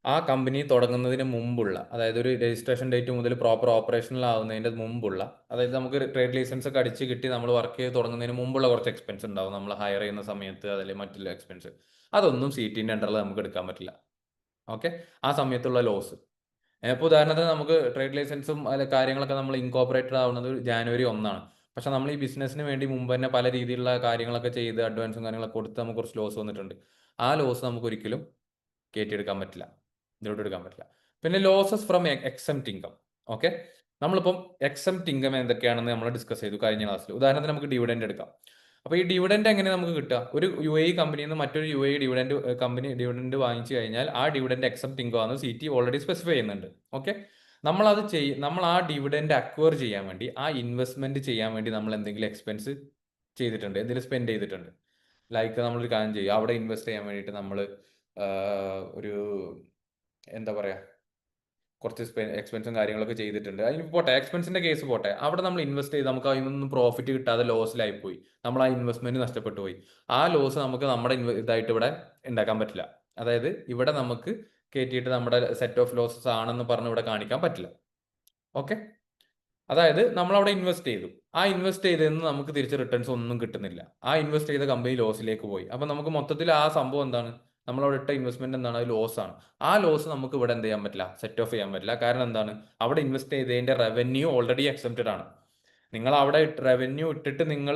ആ കമ്പനി തുടങ്ങുന്നതിന് മുമ്പുള്ള, അതായത് ഒരു രജിസ്ട്രേഷൻ ഡേറ്റ് മുതൽ പ്രോപ്പർ ഓപ്പറേഷണൽ ആവുന്നതിന്റെ മുമ്പുള്ള, അതായത് നമുക്ക് ട്രേഡ് ലൈസൻസ് ഒക്കെ അടിച്ച് കിട്ടി നമ്മൾ വർക്ക് ചെയ്ത് തുടങ്ങുന്നതിന് മുമ്പുള്ള കുറച്ച് എക്സ്പെൻസ് ഉണ്ടാവും. നമ്മൾ ഹയർ ചെയ്യുന്ന സമയത്ത് അതിലെ മറ്റുള്ള എക്സ്പെൻസ്, അതൊന്നും CTന്റെ അണ്ടറിൽ നമുക്ക് എടുക്കാൻ പറ്റില്ല. ഓക്കെ, ആ സമയത്തുള്ള ലോസ്. ഇപ്പോൾ ഉദാഹരണത്തിന് നമുക്ക് ട്രേഡ് ലൈസൻസും കാര്യങ്ങളൊക്കെ നമ്മൾ ഇൻകോർപ്പറേറ്റഡ് ആവുന്നത് January 1 പക്ഷെ നമ്മൾ ഈ ബിസിനസ്സിന് വേണ്ടി മുമ്പ് തന്നെ പല രീതിയിലുള്ള കാര്യങ്ങളൊക്കെ ചെയ്ത് അഡ്വാൻസും കാര്യങ്ങളൊക്കെ കൊടുത്ത് നമുക്ക് കുറച്ച് ലോസ് വന്നിട്ടുണ്ട്. ആ ലോസ് നമുക്ക് ഒരിക്കലും കയറ്റിയെടുക്കാൻ പറ്റില്ല, ഇതിലോട്ട് എടുക്കാൻ പറ്റില്ല. പിന്നെ losses from exempt income. Okay, നമ്മളിപ്പം എക്സംപ്റ്റ് ഇൻകം എന്തൊക്കെയാണെന്ന് നമ്മൾ ഡിസ്കസ് ചെയ്തു കഴിഞ്ഞ ക്ലാസ്സിൽ. ഉദാഹരണത്തിന് നമുക്ക് ഡിവിഡൻഡ് എടുക്കാം. അപ്പോൾ ഈ ഡിവിഡൻഡ് എങ്ങനെ നമുക്ക് കിട്ടുക? ഒരു UAE കമ്പനിയിൽ നിന്ന് മറ്റൊരു UAE ഡിവിഡൻഡ് വാങ്ങിച്ചു കഴിഞ്ഞാൽ ആ ഡിവിഡൻഡ് എക്സംപ്റ്റ് ഇൻകം ആണ് CT ഓൾറെഡി സ്പെസിഫൈ ചെയ്യുന്നുണ്ട്. ഓക്കെ, നമ്മൾ ആ ഡിവിഡൻഡ് അക്വയർ ചെയ്യാൻ വേണ്ടി, ആ ഇൻവെസ്റ്റ്മെന്റ് ചെയ്യാൻ വേണ്ടി നമ്മൾ എന്തെങ്കിലും എക്സ്പെൻസ് ചെയ്തിട്ടുണ്ട്, എന്തെങ്കിലും സ്പെൻഡ് ചെയ്തിട്ടുണ്ട്. ലൈക്ക് നമ്മളൊരു കാര്യം ചെയ്യും, അവിടെ ഇൻവെസ്റ്റ് ചെയ്യാൻ വേണ്ടിയിട്ട് നമ്മൾ ഒരു എന്താ പറയാ, കുറച്ച് എക്സ്പെൻസും കാര്യങ്ങളൊക്കെ ചെയ്തിട്ടുണ്ട്. അതിന് പോട്ടെ, എക്സ്പെൻസിന്റെ കേസ് പോട്ടെ, അവിടെ നമ്മൾ ഇൻവെസ്റ്റ് ചെയ്ത് നമുക്ക് അതിൽ നിന്നും പ്രോഫിറ്റ് കിട്ടാതെ ലോസിലായി പോയി, നമ്മൾ ആ ഇൻവെസ്റ്റ്മെന്റ് നഷ്ടപ്പെട്ടു പോയി. ആ ലോസ് നമുക്ക് നമ്മുടെ ഇതായിട്ട് ഇവിടെ ഉണ്ടാക്കാൻ പറ്റില്ല. അതായത് ഇവിടെ നമുക്ക് കയറ്റിയിട്ട് നമ്മുടെ സെറ്റ് ഓഫ് ലോസസ് ആണെന്ന് പറഞ്ഞ് ഇവിടെ കാണിക്കാൻ പറ്റില്ല. ഓക്കെ, അതായത് നമ്മൾ അവിടെ ഇൻവെസ്റ്റ് ചെയ്തു, ആ ഇൻവെസ്റ്റ് ചെയ്തതിന് നമുക്ക് തിരിച്ച് റിട്ടേൺസ് ഒന്നും കിട്ടുന്നില്ല, ആ ഇൻവെസ്റ്റ് ചെയ്ത കമ്പനി ലോസിലേക്ക് പോയി. അപ്പൊ നമുക്ക് മൊത്തത്തിൽ ആ സംഭവം എന്താണ്, നമ്മളവിടെ ഇട്ട ഇൻവെസ്റ്റ്മെന്റ് എന്താണ്, അത് ലോസ് ആണ്. ആ ലോസ് നമുക്ക് ഇവിടെ എന്ത് ചെയ്യാൻ പറ്റില്ല, സെറ്റ് ഓഫ് ചെയ്യാൻ പറ്റില്ല. കാരണം എന്താണ്, അവിടെ ഇൻവെസ്റ്റ് ചെയ്തതിന്റെ റവന്യൂ ഓൾറെഡി എക്സംപ്റ്റഡ് ആണ്. നിങ്ങൾ അവിടെ റവന്യൂ ഇട്ടിട്ട് നിങ്ങൾ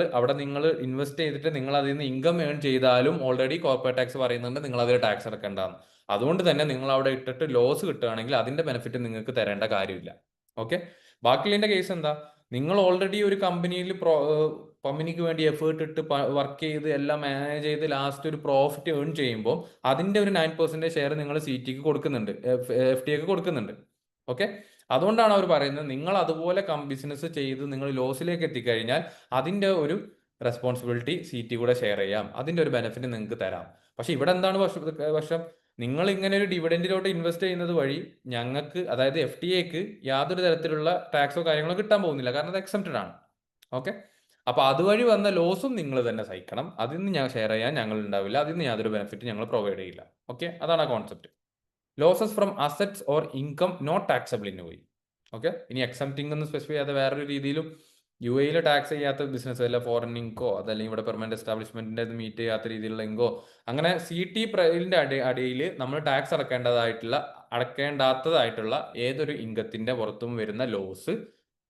ഇൻവെസ്റ്റ് ചെയ്തിട്ട് നിങ്ങൾ അതിൽ നിന്ന് ഇൻകം ഏൺ ചെയ്താലും ഓൾറെഡി കോർപ്പറേറ്റ് ടാക്സ് പറയുന്നുണ്ട് നിങ്ങൾ അതിൽ ടാക്സ് അടക്കേണ്ടതാണ്. അതുകൊണ്ട് തന്നെ നിങ്ങൾ അവിടെ ഇട്ടിട്ട് ലോസ് കിട്ടുകയാണെങ്കിൽ അതിന്റെ ബെനിഫിറ്റ് നിങ്ങൾക്ക് തരേണ്ട കാര്യമില്ല. ഓക്കെ, ബാക്കിയുള്ള കേസ് എന്താ, നിങ്ങൾ ഓൾറെഡി ഒരു കമ്പനിക്ക് വേണ്ടി എഫേർട്ട് ഇട്ട് വർക്ക് ചെയ്ത് എല്ലാം മാനേജ് ചെയ്ത് ലാസ്റ്റ് ഒരു പ്രോഫിറ്റ് ഏൺ ചെയ്യുമ്പോൾ അതിന്റെ ഒരു 9% ഷെയർ നിങ്ങൾ CTക്ക് കൊടുക്കുന്നുണ്ട്, FTക്ക് കൊടുക്കുന്നുണ്ട്. ഓക്കെ, അതുകൊണ്ടാണ് അവർ പറയുന്നത് നിങ്ങൾ അതുപോലെ ബിസിനസ് ചെയ്ത് നിങ്ങൾ ലോസിലേക്ക് എത്തിക്കഴിഞ്ഞാൽ അതിന്റെ ഒരു റെസ്പോൺസിബിലിറ്റി CT കൂടെ ഷെയർ ചെയ്യാം, അതിന്റെ ഒരു ബെനിഫിറ്റ് നിങ്ങൾക്ക് തരാം. പക്ഷെ ഇവിടെ എന്താണ് പക്ഷം, നിങ്ങൾ ഇങ്ങനെ ഒരു ഡിവിഡൻഡിലോട്ട് ഇൻവെസ്റ്റ് ചെയ്യുന്നത് വഴി ഞങ്ങൾക്ക്, അതായത് FTAക്ക് യാതൊരു തരത്തിലുള്ള ടാക്സോ കാര്യങ്ങളോ കിട്ടാൻ പോകുന്നില്ല, കാരണം അത് എക്സംപ്റ്റഡ് ആണ്. ഓക്കെ, അപ്പൊ അതുവഴി വന്ന ലോസും നിങ്ങൾ തന്നെ സഹിക്കണം, അതിൽ നിന്ന് ഞാൻ ഷെയർ ചെയ്യാൻ ഞങ്ങൾ ഉണ്ടാവില്ല, അതിൽ നിന്ന് യാതൊരു ബെനിഫിറ്റ് ഞങ്ങൾ പ്രൊവൈഡ് ചെയ്യില്ല. ഓക്കെ, അതാണ് ആ concept. Losses from assets or income not taxable in UAE. Okay, ഇനി എക്സംപ്റ്റിംഗ് എന്ന് സ്പെസിഫൈ ചെയ്യാതെ വേറൊരു രീതിയിലും UAE ടാക്സ് ചെയ്യാത്ത ബിസിനസ് അല്ല ഫോറിൻ ഇൻകോ അതല്ലെങ്കിൽ ഇവിടെ പെർമനന്റ് എസ്റ്റാബ്ലിഷ്മെന്റിന്റെ മീറ്റ് ചെയ്യാത്ത രീതിയിലുള്ള ഇൻകോ, അങ്ങനെ CT പ്രൈലിന്റെ അടിയിൽ നമ്മൾ ടാക്സ് അടക്കേണ്ടാത്തതായിട്ടുള്ള ഏതൊരു ഇൻകത്തിന്റെ പുറത്തും വരുന്ന ലോസ്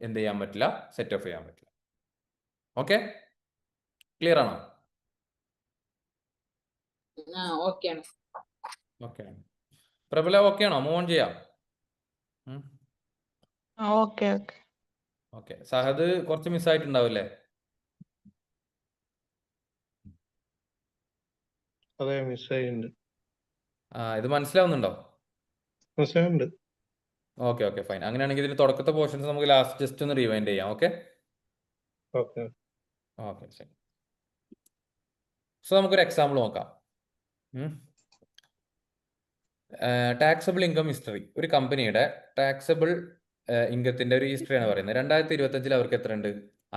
എന്ത് ചെയ്യാൻ പറ്റില്ല, സെറ്റ് ഓഫ് ചെയ്യാൻ പറ്റില്ല. ഓക്കെ, ക്ലിയർ ആണോ? ഓക്കെയാണ്. ഓക്കെ, പ്രബല ഓക്കെ ആണോ? മൂവ് ഓൺ ചെയ്യാം. ഓക്കെ ഓക്കെ ഓക്കെ, സഹദ് കുറച്ച് മിസ്സായിട്ടുണ്ടാവില്ലേ? അതെ, മിസ്സായിട്ടുണ്ട്. ഇത് മനസ്സിലാവുന്നുണ്ടോ? മനസ്സിലാവുന്നുണ്ട്. Okay okay fine. അങ്ങനെയാണെങ്കിൽ ഇതിൽ തുടക്കത്തെ പോർഷൻസ് നമുക്ക് ലാസ്റ്റ് ജസ്റ്റ് ഒന്ന് റിവൈൻഡ് ചെയ്യാം. ഓക്കെ ഓക്കെ ഓക്കെ ശരി. സോ നമുക്കൊരു എക്സാമ്പിൾ നോക്കാം. ടാക്സബിൾ ഇൻകം ഹിസ്റ്ററി, ഒരു കമ്പനിയുടെ ടാക്സബിൾ ഇൻകത്തിന്റെ ഒരു ഹിസ്റ്ററിയാണ് പറയുന്നത്. 2025 അവർക്ക് എത്ര ഉണ്ട്?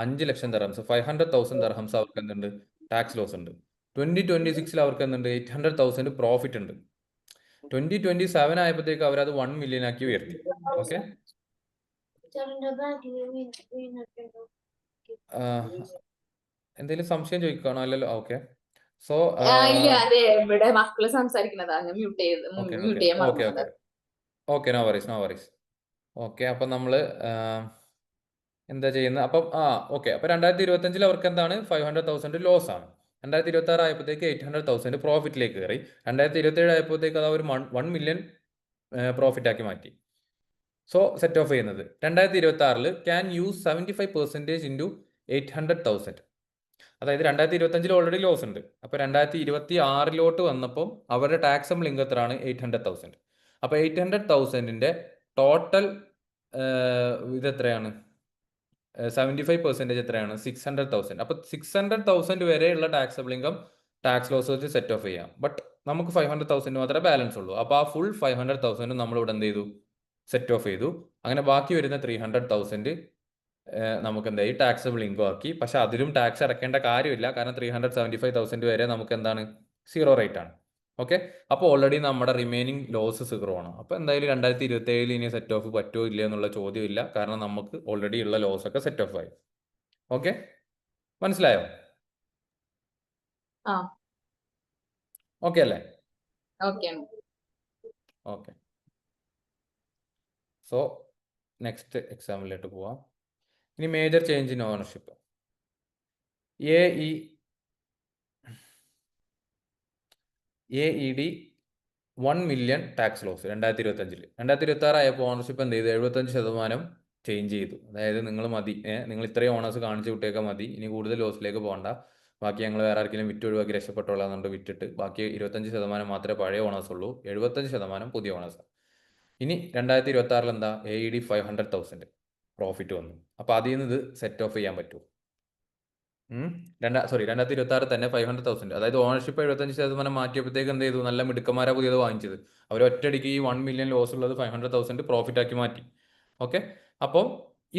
5 ലക്ഷം ദർഹംസ്, 500,000 ദർഹംസ് അവർക്ക് എന്തുണ്ട്, ടാക്സ് ലോസ് ഉണ്ട്. 2026 അവർക്ക് എന്തുണ്ട്, 800,000 പ്രോഫിറ്റ് ഉണ്ട്. 2027 ആയപ്പോഴത്തേക്ക് അവരത് 1 മില്യൺ ആക്കി ഉയർത്തി. ഓക്കെ, എന്തെങ്കിലും സംശയം ചോദിക്കുകയാണോ? അല്ലല്ലോ. ഓക്കെ, സോ ഇല്ല, അതെ, ഇവിടെ മക്കള് സംസാരിക്കുന്നതാ, മ്യൂട്ട് ചെയ്യാൻ മറന്നത്. Okay, no worries. ഓക്കെ, അപ്പം നമ്മള് എന്താ ചെയ്യുന്നത്? അപ്പം ഓക്കെ, അപ്പൊ 2025 അവർക്ക് എന്താണ്, 500,000 ലോസ് ആണ്. 2026 ആയപ്പോഴത്തേക്ക് 800,000 പ്രോഫിറ്റിലേക്ക് കയറി. 2027 ആയപ്പോഴത്തേക്ക് അത് ഒരു 1 മില്യൺ പ്രോഫിറ്റ് ആക്കി മാറ്റി. സോ സെറ്റ് ഓഫ് ചെയ്യുന്നത് 2026 ക്യാൻ യൂസ് 75% ഇൻറ്റു 800,000. അതായത് 2025 ഓൾറെഡി ലോസ് ഉണ്ട്. അപ്പോൾ 2026 വന്നപ്പോൾ അവരുടെ ടാക്സബിൾ ഇൻകം എത്രയാണ്? 800,000. അപ്പോൾ 800,000ന്റെ ടോട്ടൽ ഇതെത്രയാണ്? 75% എത്രയാണ്? 600,000. അപ്പോൾ 600,000 വരെയുള്ള ടാക്സബിൾ ഇൻകം ടാക്സ് ലോസ് വെച്ച് സെറ്റ് ഓഫ് ചെയ്യാം. ബട്ട് നമുക്ക് 500,000 മാത്രമേ ബാലൻസ് ഉള്ളൂ. അപ്പോൾ ആ ഫുൾ 500,000 നമ്മൾ ഇവിടെ എന്ത് ചെയ്തു, സെറ്റ് ഓഫ് ചെയ്തു. അങ്ങനെ ബാക്കി വരുന്ന 300,000 നമുക്ക് എന്തായി, ടാക്സബിൾ ഇൻകം ആക്കി. പക്ഷെ അതിലും ടാക്സ് അടക്കേണ്ട കാര്യമില്ല, കാരണം 375,000 വരെ നമുക്ക് എന്താണ്, 0 റേറ്റ് ആണ്. ഓക്കെ, അപ്പോൾ ഓൾറെഡി നമ്മുടെ റിമൈനിങ് ലോസ് 0 ആണ്. അപ്പോൾ എന്തായാലും 2027 ഇനി സെറ്റ് ഓഫ് പറ്റുമോ ഇല്ല എന്നുള്ള ചോദ്യമില്ല, കാരണം നമുക്ക് ഓൾറെഡി ഉള്ള ലോസ് ഒക്കെ സെറ്റ് ഓഫ് ആയി. ഓക്കെ, മനസ്സിലായോ? ഓക്കെ അല്ലേ? ഓക്കെ, സോ നെക്സ്റ്റ് എക്സാമ്പിളിലോട്ട് പോവാം. ഇനി major change in ownership. AED 1 million tax loss 2025. 2026 ആയപ്പോൾ ഓണർഷിപ്പ് എന്ത് ചെയ്തു, 75% ചേഞ്ച് ചെയ്തു. അതായത് നിങ്ങൾ ഇത്രയും ഓണേഴ്സ് കാണിച്ചു വിട്ടേക്കാൻ മതി, ഇനി കൂടുതൽ ലോസിലേക്ക് പോകണ്ട, ബാക്കി ഞങ്ങൾ വേറെ ആർക്കെങ്കിലും വിറ്റ് ഒഴിവാക്കി രക്ഷപ്പെട്ടോളാന്നുണ്ട് വിറ്റിട്ട് ബാക്കി 25% മാത്രമേ പഴയ ഓണേഴ്സ് ഉള്ളൂ, 75% പുതിയ ഓണേഴ്സ്. ഇനി 2026 എന്താ, AED 500,000 പ്രോഫിറ്റ് വന്നു. അപ്പോൾ അതിൽ നിന്ന് ഇത് സെറ്റ് ഓഫ് ചെയ്യാൻ പറ്റുമോ? 2026 തന്നെ 500,000, അതായത് ഓണർഷിപ്പ് 75% മാറ്റിയപ്പോഴത്തേക്ക് എന്ത് ചെയ്തു? നല്ല മിടുക്കന്മാരാ പുതിയത് വാങ്ങിച്ചത്. അവർ ഒറ്റയടിക്ക് ഈ 1 മില്യൺ ലോസ് ഉള്ളത് 500,000 പ്രോഫിറ്റ് ആക്കി മാറ്റി. ഓക്കെ, അപ്പോൾ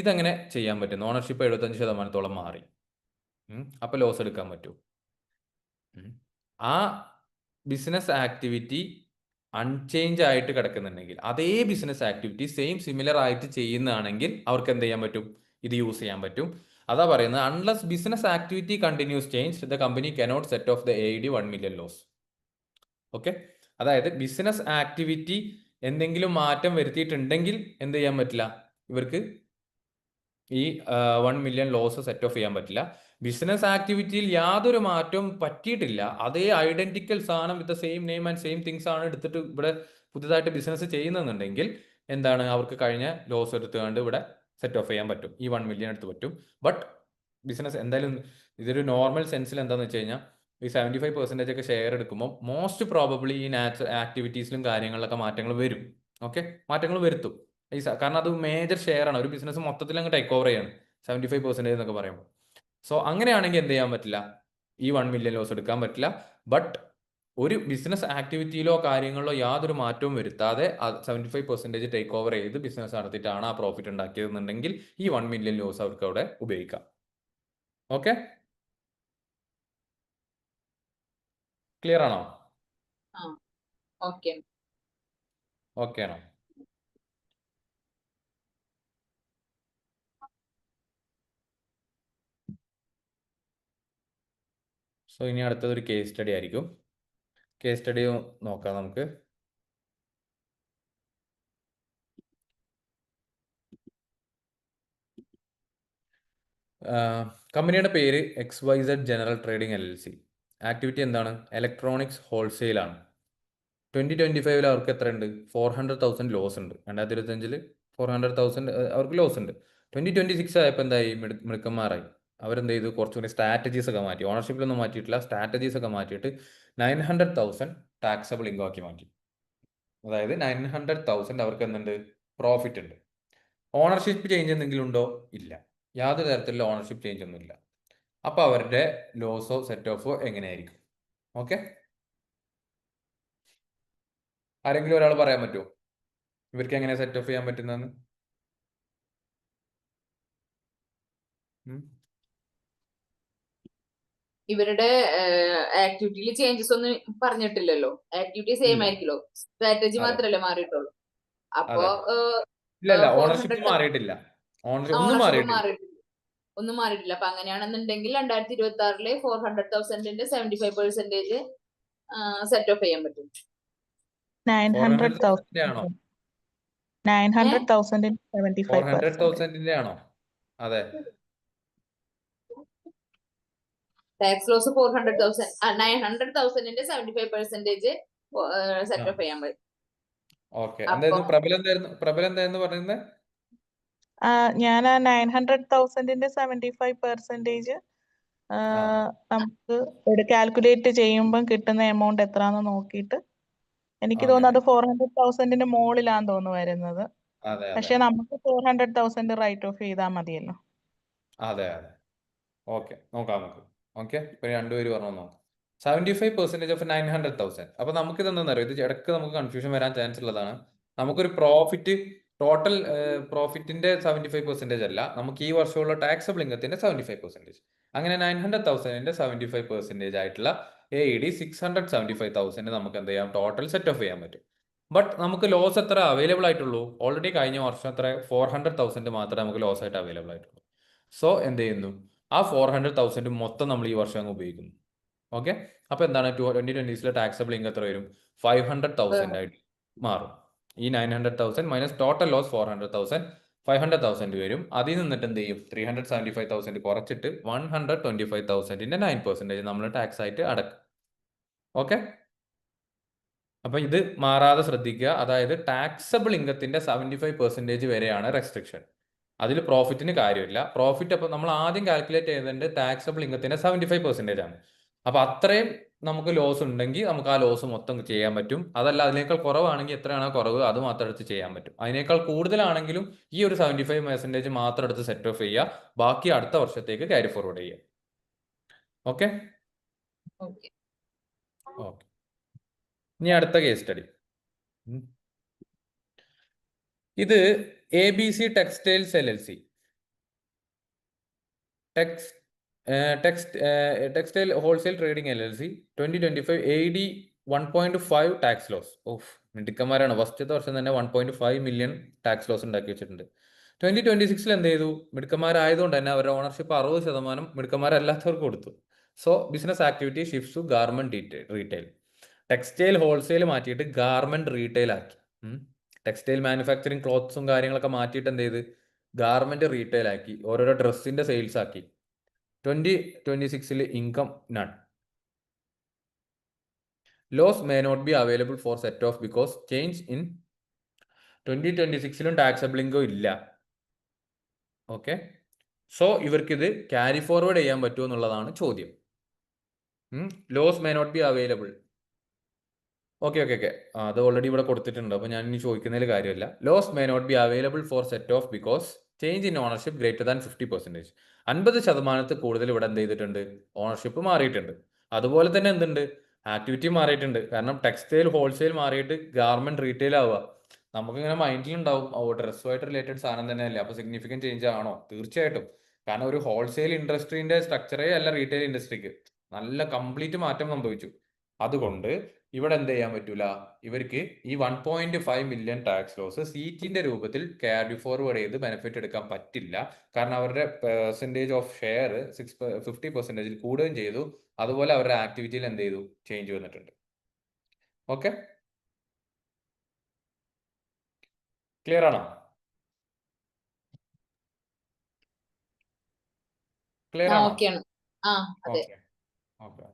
ഇതെങ്ങനെ ചെയ്യാൻ പറ്റും? ഓണർഷിപ്പ് 75% മാറി, അപ്പോൾ ലോസ് എടുക്കാൻ പറ്റൂ. ആ ബിസിനസ് ആക്ടിവിറ്റി അൺചേഞ്ച് ആയിട്ട് കിടക്കുന്നുണ്ടെങ്കിൽ, അതേ ബിസിനസ് ആക്ടിവിറ്റി സിമിലർ ആയിട്ട് ചെയ്യുന്നതാണെങ്കിൽ അവർക്ക് എന്ത് ചെയ്യാൻ പറ്റും? ഇത് യൂസ് ചെയ്യാൻ പറ്റും. അതാ പറയുന്നത്, unless business activity continues change the company cannot set off the AED 1 million loss. Okay, അതായത് ബിസിനസ് ആക്ടിവിറ്റി എന്തെങ്കിലും മാറ്റം വരുത്തിയിട്ടുണ്ടെങ്കിൽ എന്ത് ചെയ്യാൻ പറ്റില്ല? ഇവർക്ക് ഈ 1 മില്യൺ ലോസ് സെറ്റ് ഓഫ് ചെയ്യാൻ പറ്റില്ല. ബിസിനസ് ആക്ടിവിറ്റിയിൽ യാതൊരു മാറ്റവും പറ്റിയിട്ടില്ല, അതേ ഐഡന്റിക്കൽ സാധനം with same name and same things ആണ് എടുത്തിട്ട് ഇവിടെ പുതുതായിട്ട് ബിസിനസ് ചെയ്യുന്നുണ്ടെങ്കിൽ എന്താണ്? അവർക്ക് കഴിഞ്ഞ ലോസ് എടുത്തുകൊണ്ട് ഇവിടെ സെറ്റ് ഓഫ് ചെയ്യാൻ പറ്റും, ഈ 1 മില്യൺ എടുത്ത് പറ്റും. ബട്ട് ബിസിനസ് എന്തായാലും ഇതൊരു നോർമൽ സെൻസിൽ എന്താണെന്ന് വെച്ച് കഴിഞ്ഞാൽ, ഈ 75% ഒക്കെ ഷെയർ എടുക്കുമ്പോൾ മോസ്റ്റ് പ്രോബബ്ലി ഈ ആക്ടിവിറ്റീസിലും കാര്യങ്ങളിലൊക്കെ മാറ്റങ്ങൾ വരും. ഓക്കെ, മാറ്റങ്ങൾ വരുത്തും. കാരണം അത് മേജർ ഷെയർ ആണ്, ഒരു ബിസിനസ് മൊത്തത്തിൽ അങ്ങ് ടേക്ക് ഓവർ ചെയ്യാണ് 75% എന്നൊക്കെ പറയുമ്പോൾ. സോ അങ്ങനെയാണെങ്കിൽ എന്ത് ചെയ്യാൻ പറ്റില്ല? ഈ 1 മില്യൺ ലോസ് എടുക്കാൻ പറ്റില്ല. ബട്ട് ഒരു ബിസിനസ് ആക്ടിവിറ്റിയിലോ കാര്യങ്ങളിലോ യാതൊരു മാറ്റവും വരുത്താതെ 75% ടേക്ക് ഓവർ ചെയ്ത് ബിസിനസ് നടത്തിയിട്ടാണ് ആ പ്രോഫിറ്റ് ഉണ്ടാക്കിയതെന്നുണ്ടെങ്കിൽ ഈ 1 മില്യൺ ലോസ് അവർക്ക് അവിടെ ഉപയോഗിക്കാം. ഓക്കെ, ക്ലിയർ ആണോ? ഓക്കെ ഓക്കെ ആണോ? സോ ഇനി അടുത്തത് ഒരു കേസ് സ്റ്റഡി ആയിരിക്കും. കേസ് സ്റ്റഡി നോക്കാം നമുക്ക്. കമ്പനിയുടെ പേര് XYZ general trading LLC. Activity എന്താണ്? ഇലക്ട്രോണിക്സ് ഹോൾസെയിൽ ആണ്. 2025 അവർക്ക് എത്ര ഉണ്ട്? 400,000 ലോസ് ഉണ്ട്. 2025 400,000 അവർക്ക് ലോസ് ഉണ്ട്. 2026 ആയപ്പോൾ എന്തായി? മിടുക്കന്മാരായി. അവരെന്ത് ചെയ്തു? കുറച്ചുകൂടി സ്ട്രാറ്റജീസ് ഒക്കെ മാറ്റി. ഓണർഷിപ്പിലൊന്നും മാറ്റിയിട്ടില്ല, സ്ട്രാറ്റജീസ് ഒക്കെ മാറ്റിയിട്ട് 900,000 ടാക്സബിൾ ഇൻകം ആക്കി മാറ്റി. അതായത് 900,000 അവർക്ക് എന്തുണ്ട്? പ്രോഫിറ്റ് ഉണ്ട്. ഓണർഷിപ്പ് ചേഞ്ച് എന്തെങ്കിലും ഉണ്ടോ? ഇല്ല, യാതൊരു തരത്തിലുള്ള ഓണർഷിപ്പ് ചേഞ്ച് ഒന്നും ഇല്ല. അപ്പോൾ അവരുടെ ലോസോ സെറ്റ് ഓഫോ എങ്ങനെയായിരിക്കും? ഓക്കെ, ആരെങ്കിലും ഒരാൾ പറയാൻ പറ്റുമോ ഇവർക്ക് എങ്ങനെ സെറ്റ് ഓഫ് ചെയ്യാൻ പറ്റുന്നതെന്ന്? ഇവരുടെ ആക്ടിവിറ്റിയിൽ ചേഞ്ചസ് ഒന്നും പറഞ്ഞിട്ടില്ലല്ലോ. ആക്ടിവിറ്റി സെയിം ആയിരിക്കുമല്ലോ, സ്ട്രാറ്റജി മാത്രമല്ലേ മാറിയിട്ടുള്ളൂ. അപ്പോ ഓണർഷിപ്പ് മാറിയിട്ടില്ല, ഒന്നും മാറിയിട്ടില്ല. അപ്പൊ അങ്ങനെയാണെന്നുണ്ടെങ്കിൽ 2026 400,000 75% സെറ്റ് ഓഫ് ചെയ്യാൻ പറ്റും. 900,000 400,000 ആണോ? അതെ, ടാക്സ് ലോസ് 400,000 900,000 75% സെറ്റ് ഓഫ് ചെയ്യാൻ പറ്റും. ഓക്കെ, എന്തായിരുന്നു പ്രബലം എന്തായിരുന്നു പറയുന്നത്? ഞാൻ ആ 900,000 75% നമുക്ക് കാൽക്കുലേറ്റ് ചെയ്യുമ്പോൾ കിട്ടുന്ന എമൗണ്ട് എത്രയാണെന്ന് നോക്കിയിട്ട് എനിക്ക് തോന്നുന്നു അത് 400,000 മുകളിലാന്ന് തോന്നുന്നു വരുന്നത്. പക്ഷെ നമുക്ക് 400,000 റൈറ്റ് ഓഫ് ചെയ്താൽ മതിയല്ലോ. അതെ, ഓക്കെ, നോക്കാം നമുക്ക്. ഓക്കെ, ഇപ്പൊ രണ്ടുപേര് പറഞ്ഞു നോക്കാം. 75% ഓഫ് 900,000. അപ്പൊ നമുക്ക് ഇതെന്താണെന്നറിയോ? ഇത് ഇടയ്ക്ക് നമുക്ക് കൺഫ്യൂഷൻ വരാൻ ചാൻസ് ഉള്ളതാണ്. നമുക്കൊരു പ്രോഫിറ്റ്, ടോട്ടൽ പ്രോഫിറ്റിന്റെ 75% അല്ല, നമുക്ക് ഈ വർഷമുള്ള ടാക്സബിൾ ഇൻകത്തിന്റെ 75%. അങ്ങനെ 900,000 75% ആയിട്ടുള്ള AED 675,000 നമുക്ക് എന്ത് ചെയ്യാം? ടോട്ടൽ സെറ്റ് ഓഫ് ചെയ്യാൻ പറ്റും. ബട്ട് നമുക്ക് ലോസ് എത്ര അവൈലബിൾ ആയിട്ടുള്ളൂ? ഓൾറെഡി കഴിഞ്ഞ വർഷം എത്ര? 400,000 മാത്രമേ നമുക്ക് ലോസ് ആയിട്ട് അവൈലബിൾ ആയിട്ടുള്ളൂ. സോ എന്ത് ചെയ്യുന്നു? ആ 400,000 മൊത്തം നമ്മൾ ഈ വർഷം അങ്ങ് ഉപയോഗിക്കുന്നു. ഓക്കെ, അപ്പൊ എന്താണ്? 2020 ടാക്സബിൾ ഇൻകം എത്ര വരും? 500,000 ആയിട്ട് മാറും. ഈ 900,000 മൈനസ് ടോട്ടൽ ലോസ് 400,000, 500,000 വരും. അതിൽ നിന്നിട്ട് എന്ത് ചെയ്യും? 375,000 കുറച്ചിട്ട് 125,000 9% നമ്മൾ ടാക്സ് ആയിട്ട് അടക്കും. ഓക്കെ, അപ്പൊ ഇത് മാറാതെ ശ്രദ്ധിക്കുക. അതായത് ടാക്സബിൾ ഇൻകത്തിന്റെ 75% വരെയാണ് റെസ്ട്രിക്ഷൻ. അതിൽ പ്രോഫിറ്റിന് കാര്യമില്ല. പ്രോഫിറ്റ് അപ്പോൾ നമ്മൾ ആദ്യം കാൽക്കുലേറ്റ് ചെയ്തതിന്റെ ടാക്സബിൾ ഇൻകത്തിന്റെ 75% ആണ്. അപ്പൊ അത്രയും നമുക്ക് ലോസ് ഉണ്ടെങ്കിൽ നമുക്ക് ആ ലോസ് മൊത്തം ചെയ്യാൻ പറ്റും. അതല്ല, അതിനേക്കാൾ കുറവാണെങ്കിൽ എത്രയാണോ കുറവ് അത് മാത്രം എടുത്ത് ചെയ്യാൻ പറ്റും. അതിനേക്കാൾ കൂടുതലാണെങ്കിലും ഈ ഒരു 75% മാത്രം എടുത്ത് സെറ്റ് ഓഫ് ചെയ്യുക, ബാക്കി അടുത്ത വർഷത്തേക്ക് ക്യാരി ഫോർവേഡ് ചെയ്യുക. Okay okay. ഓക്കെ. ഇനി അടുത്ത കേസ് സ്റ്റഡി. ഇത് ABC textiles LLC textile wholesale trading LLC 2025 AD 1.5 tax loss. Of മിടുക്കന്മാരാണ്. ഫസ്റ്റത്തെ വർഷം തന്നെ 1.5 മില്യൺ ടാക്സ് ലോസ് ഉണ്ടാക്കി വെച്ചിട്ടുണ്ട്. 2026 എന്ത് ചെയ്തു? മിടുക്കന്മാരായതുകൊണ്ട് തന്നെ അവരുടെ ഓണർഷിപ്പ് 60% മിടുക്കന്മാരല്ലാത്തവർക്ക് കൊടുത്തു. So business activity shifts to garment retail. Textile wholesale മാറ്റിയിട്ട് ഗാർമെന്റ് റീറ്റെയിൽ ആക്കി. ടെക്സ്റ്റൈൽ മാനുഫാക്ചറിങ് ക്ലോത്ത്സും കാര്യങ്ങളൊക്കെ മാറ്റിയിട്ട് എന്ത് ചെയ്ത് ഗാർമെന്റ് റീറ്റെയിൽ ആക്കി. ഓരോരോ ഡ്രസ്സിന്റെ സെയിൽസ് ആക്കി. 2026 income none. Loss may not be available for set off because change in 2026 taxable income ഇല്ല. ഓക്കെ, സോ ഇവർക്കിത് ക്യാരി ഫോർവേഡ് ചെയ്യാൻ പറ്റുമോ എന്നുള്ളതാണ് ചോദ്യം. Loss may not be available. Okay okay okay അത് ഓൾറെഡി ഇവിടെ കൊടുത്തിട്ടുണ്ട്. അപ്പോൾ ഞാൻ ഇനി ചോദിക്കുന്നതിൽ കാര്യമില്ല. Loss may not be available for set off because change in ownership greater than 50%. 50% കൂടുതൽ ഇവിടെ എന്ത് ചെയ്തിട്ടുണ്ട്? ഓണർഷിപ്പ് മാറിയിട്ടുണ്ട്. അതുപോലെ തന്നെ എന്തുണ്ട്? ആക്ടിവിറ്റി മാറിയിട്ടുണ്ട്. കാരണം ടെക്സ്റ്റൈൽ ഹോൾസെയിൽ മാറിയിട്ട് ഗാർമെന്റ് റീറ്റെയിൽ ആവുക. നമുക്കിങ്ങനെ മൈൻഡിലുണ്ടാവും, ഓ ഡ്രസ്സുമായിട്ട് റിലേറ്റഡ് സാധനം തന്നെയല്ലേ, അപ്പോൾ സിഗ്നിഫിക്കൻറ്റ് ചേഞ്ച് ആണോ? തീർച്ചയായിട്ടും. കാരണം ഒരു ഹോൾസെയിൽ ഇൻഡസ്ട്രീന്റെ സ്ട്രക്ചറേ അല്ല റീറ്റെയിൽ ഇൻഡസ്ട്രിക്ക്. നല്ല കംപ്ലീറ്റ് മാറ്റം സംഭവിച്ചു. അതുകൊണ്ട് ഇവിടെ എന്ത് ചെയ്യാൻ പറ്റൂല? ഇവർക്ക് ഈ 1.5 മില്യൺ ടാക്സ് ലോസ് സീറ്റിന്റെ രൂപത്തിൽ ക്യാരി ഫോർവേഡ് ചെയ്ത് ബെനിഫിറ്റ് എടുക്കാൻ പറ്റില്ല. കാരണം അവരുടെ പെർസെൻറ്റേജ് ഓഫ് ഷെയർ 50% കൂടുകയും ചെയ്തു. അതുപോലെ അവരുടെ ആക്ടിവിറ്റിയിൽ എന്ത് ചെയ്തു? ചേഞ്ച് വന്നിട്ടുണ്ട്. ഓക്കെ, ക്ലിയർ ആണോ? ക്ലിയർ ആണോ? ഓക്കെയാണ്. ആ അതെ. Okay okay.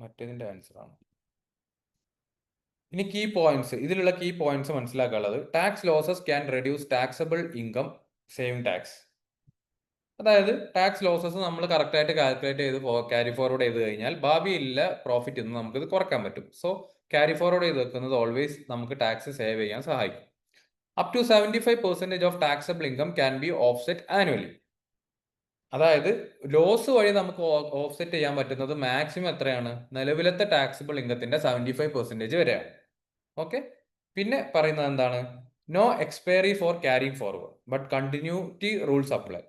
മറ്റേതിന്റെ ആൻസർ ആണ്. ഇനി കീ പോയിന്റ്സ്, ഇതിലുള്ള കീ പോയിന്റ്സ് മനസ്സിലാക്കാനുള്ളത്, tax losses can reduce taxable income saving tax. അതായത് ടാക്സ് ലോസസ് നമ്മൾ കറക്റ്റായിട്ട് കാൽക്കുലേറ്റ് ചെയ്ത് ക്യാരി ഫോർവേഡ് ചെയ്ത് കഴിഞ്ഞാൽ ഭാവിയില്ല പ്രോഫിറ്റ് നിന്ന് നമുക്കിത് കുറക്കാൻ പറ്റും. സോ ക്യാരി ഫോർവേഡ് ചെയ്ത് വെക്കുന്നത് ഓൾവേസ് നമുക്ക് ടാക്സ് സേവ് ചെയ്യാൻ സഹായിക്കും. Up to 75% of taxable income can be offset annually. അതായത് ലോസ് വഴി നമുക്ക് ഓഫ്സെറ്റ് ചെയ്യാൻ പറ്റുന്നത് മാക്സിമം എത്രയാണ്? നിലവിലത്തെ ടാക്സിബിൾ ഇൻകത്തിന്റെ 75% വരെയാണ്. ഓക്കെ, പിന്നെ പറയുന്നത് എന്താണ്? No expiry for carrying forward but continuity rules apply.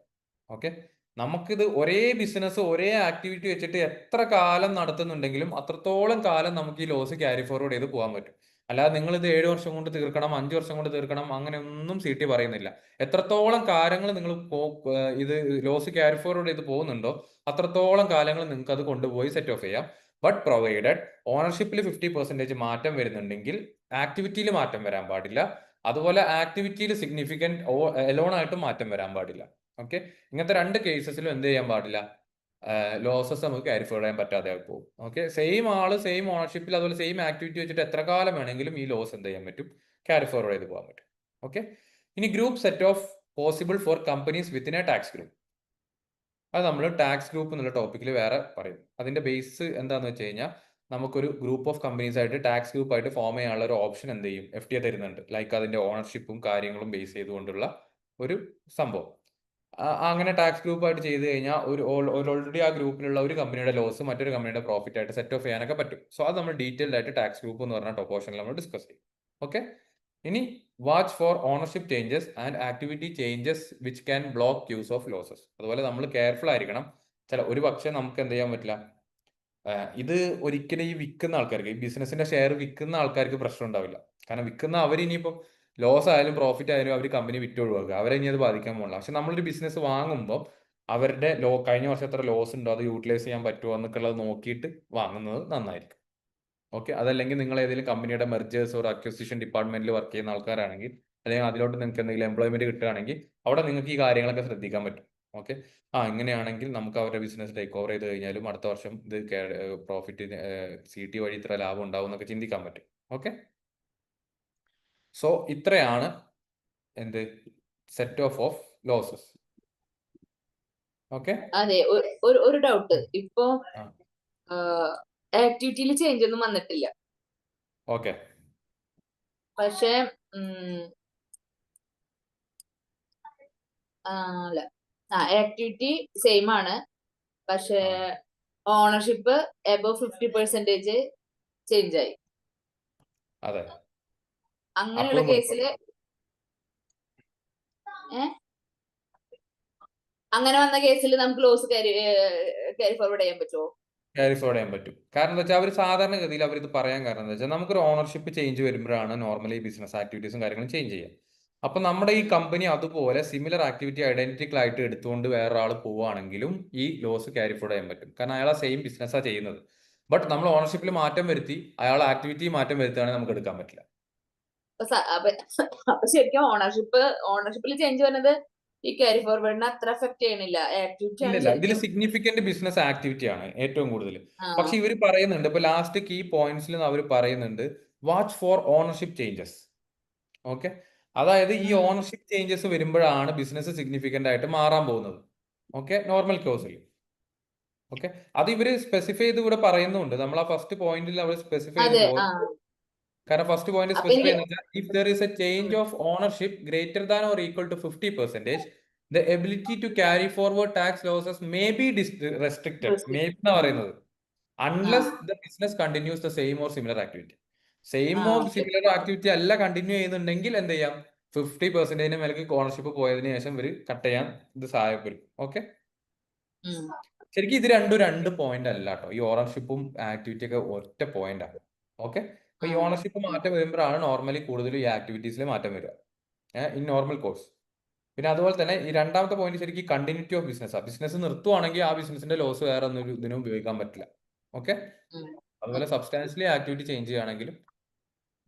Okay, നമുക്കിത് ഒരേ ബിസിനസ് ഒരേ ആക്ടിവിറ്റി വെച്ചിട്ട് എത്ര കാലം നടത്തുന്നുണ്ടെങ്കിലും അത്രത്തോളം കാലം നമുക്ക് ഈ ലോസ് ക്യാരി ഫോർവേഡ് ചെയ്ത് പോകാൻ പറ്റും. അല്ലാതെ നിങ്ങൾ ഇത് 7 വർഷം കൊണ്ട് തീർക്കണം, 5 വർഷം കൊണ്ട് തീർക്കണം, അങ്ങനെയൊന്നും CT പറയുന്നില്ല. എത്രത്തോളം കാര്യങ്ങൾ നിങ്ങൾ ഇത് ലോസ് ക്യാരി ഫോർവേഡ് ചെയ്ത് പോകുന്നുണ്ടോ അത്രത്തോളം കാലങ്ങൾ നിങ്ങൾക്ക് അത് കൊണ്ടുപോയി സെറ്റ് ഓഫ് ചെയ്യാം. ബട്ട് പ്രൊവൈഡഡ് ഓണർഷിപ്പിൽ 50% മാറ്റം വരുന്നുണ്ടെങ്കിൽ ആക്ടിവിറ്റിയിൽ മാറ്റം വരാൻ പാടില്ല. അതുപോലെ ആക്ടിവിറ്റിയിൽ സിഗ്നിഫിക്കൻറ്റ് എലോൺ ആയിട്ടും മാറ്റം വരാൻ പാടില്ല. ഓക്കെ, ഇങ്ങനത്തെ 2 കേസസിലും എന്ത് ചെയ്യാൻ പാടില്ല? ലോസസ് നമുക്ക് ക്യാരി ഫോർവേഡ് ചെയ്യാൻ പറ്റാതെ പോകും. ഓക്കെ, സെയിം ആള് സെയിം ഓണർഷിപ്പിൽ അതുപോലെ സെയിം ആക്ടിവിറ്റി വെച്ചിട്ട് എത്ര കാലം വേണമെങ്കിലും ഈ ലോസ് എന്ത് ചെയ്യാൻ പറ്റും? ക്യാരി ഫോർവേഡ് ചെയ്ത് പോകാൻ പറ്റും. ഓക്കെ, ഇനി group set of possible for companies within A tax group. അത് നമ്മൾ ടാക്സ് ഗ്രൂപ്പ് എന്നുള്ള ടോപ്പിക്കിൽ വേറെ പറയും. അതിന്റെ ബേസ് എന്താണെന്ന് വെച്ച് കഴിഞ്ഞാൽ നമുക്കൊരു ഗ്രൂപ്പ് ഓഫ് കമ്പനീസ് ആയിട്ട് ടാക്സ് ഗ്രൂപ്പ് ആയിട്ട് ഫോം ചെയ്യാനുള്ള ഒരു ഓപ്ഷൻ എന്ത് ചെയ്യും? FTA തരുന്നുണ്ട്. ലൈക്ക് അതിന്റെ ഓണർഷിപ്പും കാര്യങ്ങളും ബേസ് ചെയ്തുകൊണ്ടുള്ള ഒരു സംഭവം. അങ്ങനെ ടാക്സ് ഗ്രൂപ്പ് ആയിട്ട് ചെയ്ത് കഴിഞ്ഞാൽ ഓൾറെഡി ആ ഗ്രൂപ്പിലുള്ള ഒരു കമ്പനിയുടെ ലോസ് മറ്റൊരു കമ്പനിയുടെ പ്രോഫിറ്റ് ആയിട്ട് സെറ്റ് ഓഫ് ചെയ്യാനൊക്കെ പറ്റും. സോ അത് നമ്മൾ ഡീറ്റെയിൽഡ് ആയിട്ട് ടാക്സ് ഗ്രൂപ്പ് എന്ന് പറഞ്ഞ പോർഷനിൽ നമ്മൾ ഡിസ്കസ് ചെയ്യും. ഓക്കെ, ഇനി watch for ownership changes and activity changes which can block use of losses. അതുപോലെ നമ്മൾ കെയർഫുൾ ആയിരിക്കണം. ഒരു പക്ഷേ നമുക്ക് എന്ത് ചെയ്യാൻ പറ്റില്ല, ഇത് ഒരിക്കലും ഈ വിൽക്കുന്ന ആൾക്കാർക്ക്, ഈ ബിസിനസിന്റെ ഷെയർ വിൽക്കുന്ന ആൾക്കാർക്ക് പ്രശ്നം ഉണ്ടാവില്ല. കാരണം വിൽക്കുന്ന അവരിനിയിപ്പം ലോസ് ആയാലും പ്രോഫിറ്റ് ആയാലും അവർ കമ്പനി വിറ്റൊഴിവാക്കുക, അവരെ ഇനി അത് ബാധിക്കാൻ പോകില്ല. പക്ഷെ നമ്മളൊരു ബിസിനസ് വാങ്ങുമ്പോൾ അവരുടെ കഴിഞ്ഞ വർഷം എത്ര ലോസ് ഉണ്ടോ അത് യൂട്ടിലൈസ് ചെയ്യാൻ പറ്റുമോ എന്നൊക്കെയുള്ളത് നോക്കിയിട്ട് വാങ്ങുന്നത് നന്നായിരിക്കും. ഓക്കെ, അതല്ലെങ്കിൽ നിങ്ങൾ ഏതെങ്കിലും കമ്പനിയുടെ മെർജേഴ്സ് ഓർ അക്വിസിഷൻ ഡിപ്പാർട്ട്മെന്റിൽ വർക്ക് ചെയ്യുന്ന ആൾക്കാരാണെങ്കിൽ, അല്ലെങ്കിൽ അതിലോട്ട് നിങ്ങൾക്ക് എന്തെങ്കിലും എംപ്ലോയ്മെന്റ് കിട്ടുകയാണെങ്കിൽ അവിടെ നിങ്ങൾക്ക് ഈ കാര്യങ്ങളൊക്കെ ശ്രദ്ധിക്കാൻ പറ്റും. ഓക്കെ, ഇങ്ങനെയാണെങ്കിൽ നമുക്ക് അവരുടെ ബിസിനസ് ടേക്ക് ഓവർ ചെയ്ത് കഴിഞ്ഞാലും അടുത്ത വർഷം ഇത് പ്രോഫിറ്റ് CT വഴി ഇത്ര ലാഭം ഉണ്ടാവും എന്നൊക്കെ ചിന്തിക്കാൻ പറ്റും. ഓക്കെ, സോ ഇത്രയാണ് എന്ത് സെറ്റ് ഓഫ് ലോസസ്. ഓക്കെ, അതെ, ഒരു ഡൗട്ട്. ഇപ്പോ ആക്ടിവിറ്റിയിൽ ചേഞ്ച് ഒന്നും വന്നിട്ടില്ല. ഓക്കെ, പക്ഷെ അല്ല ആക്ടിവിറ്റി സെയിം ആണ്, പക്ഷേ ഓണർഷിപ്പ് എബവ് 50% ചേഞ്ച് ആയി. അതെ, അങ്ങനെയുള്ള അപ്പോൾ കേസില് അങ്ങനെ വന്ന കേസിൽ നമുക്ക് ലോസ് ക്യാരി ഫോർവേഡ് ചെയ്യാൻ പറ്റുമോ? ക്യാരി ഫോർവേഡ് ചെയ്യാൻ പറ്റും. കാരണം എന്താ വെച്ചാൽ അവർ സാധാരണഗതിയിൽ അവർ ഇത് പറയാൻ കാരണം എന്താ വെച്ചാൽ നമുക്കൊരു ഓണർഷിപ്പ് ചേഞ്ച് വരുമ്പോഴാണ് നോർമലി ബിസിനസ് ആക്ടിവിറ്റീസും കാര്യങ്ങളും ചേഞ്ച് ചെയ്യുക. അപ്പൊ നമ്മുടെ ഈ കമ്പനി അതുപോലെ സിമിലർ ആക്ടിവിറ്റി ഐഡന്റിക്കൽ ആയിട്ട് എടുത്തുകൊണ്ട് വേറൊരാൾ പോവുകയാണെങ്കിലും ഈ ലോസ് ക്യാരി ഫോർവേഡ് ചെയ്യാൻ പറ്റും. കാരണം അയാൾ ആ സെയിം ബിസിനസ്സാണ് ചെയ്യുന്നത്. ബട്ട് നമ്മൾ ഓണർഷിപ്പിൽ മാറ്റം വരുത്തി അയാൾ ആക്ടിവിറ്റി മാറ്റം വരുത്തുകയാണെങ്കിൽ നമുക്ക് എടുക്കാൻ പറ്റില്ല. അപ്പൊ ശരിക്കും ഓണർഷിപ്പിൽ ചേഞ്ച് വരുന്നത് ഈ ക്യാരി ഫോർവേഡിനെ അത്ര എഫക്ട് ചെയ്യണില്ല, ആക്ടിവിറ്റി ആണ് ഇല്ല, ഇതിൽ ശരിക്കും. സിഗ്നിഫിക്കന്റ് ബിസിനസ് ആക്ടിവിറ്റി ആണ് ഏറ്റവും കൂടുതൽ. പക്ഷെ ഇവർ പറയുന്നുണ്ട്, ഇപ്പൊ ലാസ്റ്റ് കീ പോയിന്റ്സിൽ അവർ പറയുന്നുണ്ട് watch for ownership changes. Okay, അതായത് ഈ ഓണർഷിപ്പ് ചേഞ്ചസ് വരുമ്പോഴാണ് ബിസിനസ് സിഗ്നിഫിക്കന്റ് ആയിട്ട് മാറാൻ പോകുന്നത്. ഓക്കെ, നോർമൽ കോഴ്സിൽ. ഓക്കെ, അത് ഇവര് സ്പെസിഫൈ ചെയ്ത് ഇവിടെ പറയുന്നുണ്ട്. നമ്മൾ ആ ഫസ്റ്റ് പോയിന്റിൽ അവർ സ്പെസിഫൈ ചെയ്ത് അതെ. പോകും. കാരണം ഫസ്റ്റ് പോയിന്റ് അപ്പൊ സ്പെസിഫൈ എനിക്ക് ചെയ്യുന്നത് if there is a change of ownership greater than or equal to 50%, the ability to carry forward tax losses may be restricted. May എന്നാ പറയുന്നത് unless the business continues the same or similar activity. Same or similar activity അല്ല continue ചെയ്യുന്നുണ്ടെങ്കിൽ എന്ത് ചെയ്യാം, 50% മേലേക്ക് ownership പോയതിനു ശേഷം ഇവർ കട്ട് ചെയ്യാൻ ഇത് സഹായപ്പെടും. ഓക്കെ, ശരിക്കും ഇത് രണ്ടും രണ്ട് പോയിന്റ് അല്ല കേട്ടോ. ഈ ഓണർഷിപ്പും ആക്ടിവിറ്റി ഒക്കെ ഒറ്റ പോയിന്റ് ആണ്. ഓക്കെ, അപ്പൊ ഈ ഓണർഷിപ്പ് മാറ്റം വരുമ്പോഴാണ് നോർമലി കൂടുതലും ഈ ആക്ടിവിറ്റീസിൽ മാറ്റം വരിക ഇൻ നോർമൽ കോഴ്സ്. പിന്നെ അതുപോലെ തന്നെ ഈ രണ്ടാമത്തെ പോയിന്റ് ശരിക്കും കണ്ടിന്യൂറ്റി ഓഫ് ബിസിനസ്. ബിസിനസ് നിർത്തുവാണെങ്കിൽ ആ ബിസിനസിന്റെ ലോസ് വേറെ ഒന്നും ഇതിനും ഉപയോഗിക്കാൻ പറ്റില്ല. ഓക്കെ, അതുപോലെ സബ്സ്റ്റാൻഷ്യലി ആക്ടിവിറ്റി ചേഞ്ച് ചെയ്യുകയാണെങ്കിലും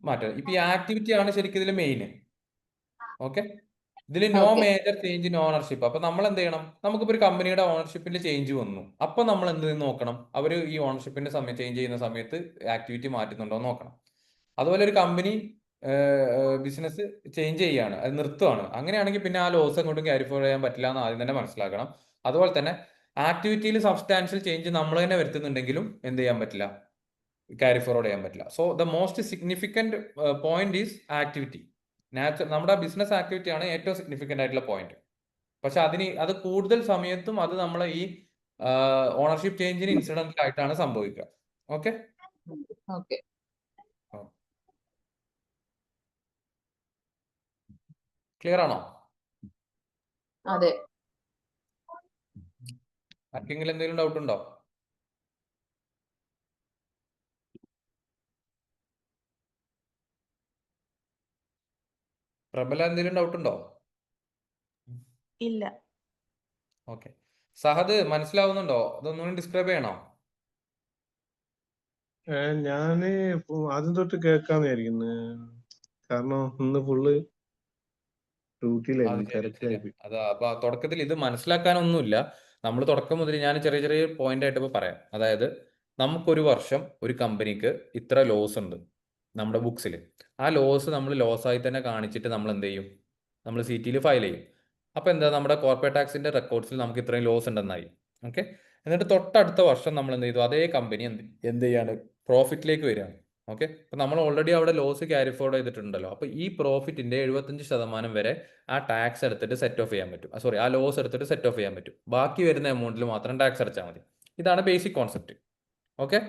മാറ്റം. ഇപ്പൊ ഈ ആക്ടിവിറ്റി ആണ് ശരിക്കും ഇതിൽ മെയിൻ. ഓക്കെ, ഇതിൽ no major change in ownership. അപ്പൊ നമ്മൾ എന്ത് ചെയ്യണം, നമുക്കിപ്പോ ഒരു കമ്പനിയുടെ ഓണർഷിപ്പിന്റെ ചേഞ്ച് വന്നു, അപ്പൊ നമ്മൾ എന്ത് നോക്കണം, അവർ ഈ ഓണർഷിപ്പിന്റെ സമയം ചേഞ്ച് ചെയ്യുന്ന സമയത്ത് ആക്ടിവിറ്റി മാറ്റുന്നുണ്ടോ എന്ന് നോക്കണം. അതുപോലെ ഒരു കമ്പനി ബിസിനസ് ചേഞ്ച് ചെയ്യാണ്, അത് നിർത്തുവാണ്, അങ്ങനെയാണെങ്കിൽ പിന്നെ ആ ലോസ് അങ്ങോട്ടും ക്യാരി ഫോർവേഡ് ചെയ്യാൻ പറ്റില്ല എന്ന് ആദ്യം തന്നെ മനസ്സിലാക്കണം. അതുപോലെ തന്നെ ആക്ടിവിറ്റിയിൽ സബ്സ്റ്റാൻഷ്യൽ ചേഞ്ച് നമ്മൾ തന്നെ വരുത്തുന്നുണ്ടെങ്കിലും എന്ത് ചെയ്യാൻ പറ്റില്ല, ക്യാരി ഫോർവേഡ് ചെയ്യാൻ പറ്റില്ല. So the most significant point is activity. നമ്മുടെ ബിസിനസ് ആക്ടിവിറ്റി ആണ് ഏറ്റവും സിഗ്നിഫിക്കന്റ് ആയിട്ടുള്ള പോയിന്റ്. പക്ഷെ അത് കൂടുതൽ സമയത്തും അത് നമ്മളെ ഈ ഓണർഷിപ്പ് ചേഞ്ചിന് ഇൻസിഡന്റ് ആയിട്ടാണ് സംഭവിക്കുക. ഓക്കെ, ക്ലിയർ ആണോ? അതെ. ആർക്കെങ്കിലും എന്തെങ്കിലും ഡൗട്ട് ഉണ്ടോ? പ്രബല എന്തെങ്കിലും ഡൗട്ട് ഉണ്ടോ? ഇല്ല. ഓക്കെ, സഹദ് മനസ്സിലാവുന്നുണ്ടോ? അതൊന്നുകൂടി ഡിസ്ക്രൈബ് ചെയ്യണോ? ഞാന് ആദ്യം തൊട്ട് കേൾക്കാന്ന് വിചാരിക്കുന്നു. കാരണം ഇന്ന് ഫുള്ള് ഡ്യൂട്ടിയിലായിരുന്നു, തിരക്കായി. അതാ, അപ്പൊ തുടക്കത്തിൽ ഇത് മനസ്സിലാക്കാനൊന്നുമില്ല. നമ്മൾ തുടക്കം മുതൽ ഞാൻ ചെറിയ ചെറിയ പോയിന്റ് ആയിട്ട് ഇപ്പൊ പറയാം. അതായത് നമുക്കൊരു വർഷം ഒരു കമ്പനിക്ക് ഇത്ര ലോസ് ഉണ്ട് നമ്മുടെ ബുക്സിൽ. ആ ലോസ് നമ്മൾ ലോസ് ആയി തന്നെ കാണിച്ചിട്ട് നമ്മൾ എന്ത് ചെയ്യും, നമ്മൾ CT ഫയൽ ചെയ്യും. അപ്പൊ എന്താ, നമ്മുടെ കോർപ്പറേറ്റ് ടാക്സിന്റെ റെക്കോർഡ്സിൽ നമുക്ക് ഇത്രയും ലോസ് ഉണ്ടെന്നായി. ഓക്കെ, എന്നിട്ട് തൊട്ടടുത്ത വർഷം നമ്മൾ എന്ത് ചെയ്തു, അതേ കമ്പനി എന്ത് ചെയ്യാണ്, പ്രോഫിറ്റിലേക്ക് വരികയാണ്. ഓക്കെ, അപ്പൊ നമ്മൾ ഓൾറെഡി അവിടെ ലോസ് ക്യാരി ഫോർവേഡ് ചെയ്തിട്ടുണ്ടല്ലോ. അപ്പൊ ഈ പ്രോഫിറ്റിന്റെ 75% വരെ ആ ടാക്സ് എടുത്തിട്ട് സെറ്റ് ഓഫ് ചെയ്യാൻ പറ്റും. സോറി, ആ ലോസ് എടുത്തിട്ട് സെറ്റ് ഓഫ് ചെയ്യാൻ പറ്റും. ബാക്കി വരുന്ന എമൗണ്ടിൽ മാത്രം ടാക്സ് അടച്ചാൽ മതി. ഇതാണ് ബേസിക് കോൺസെപ്റ്റ്. ഓക്കെ,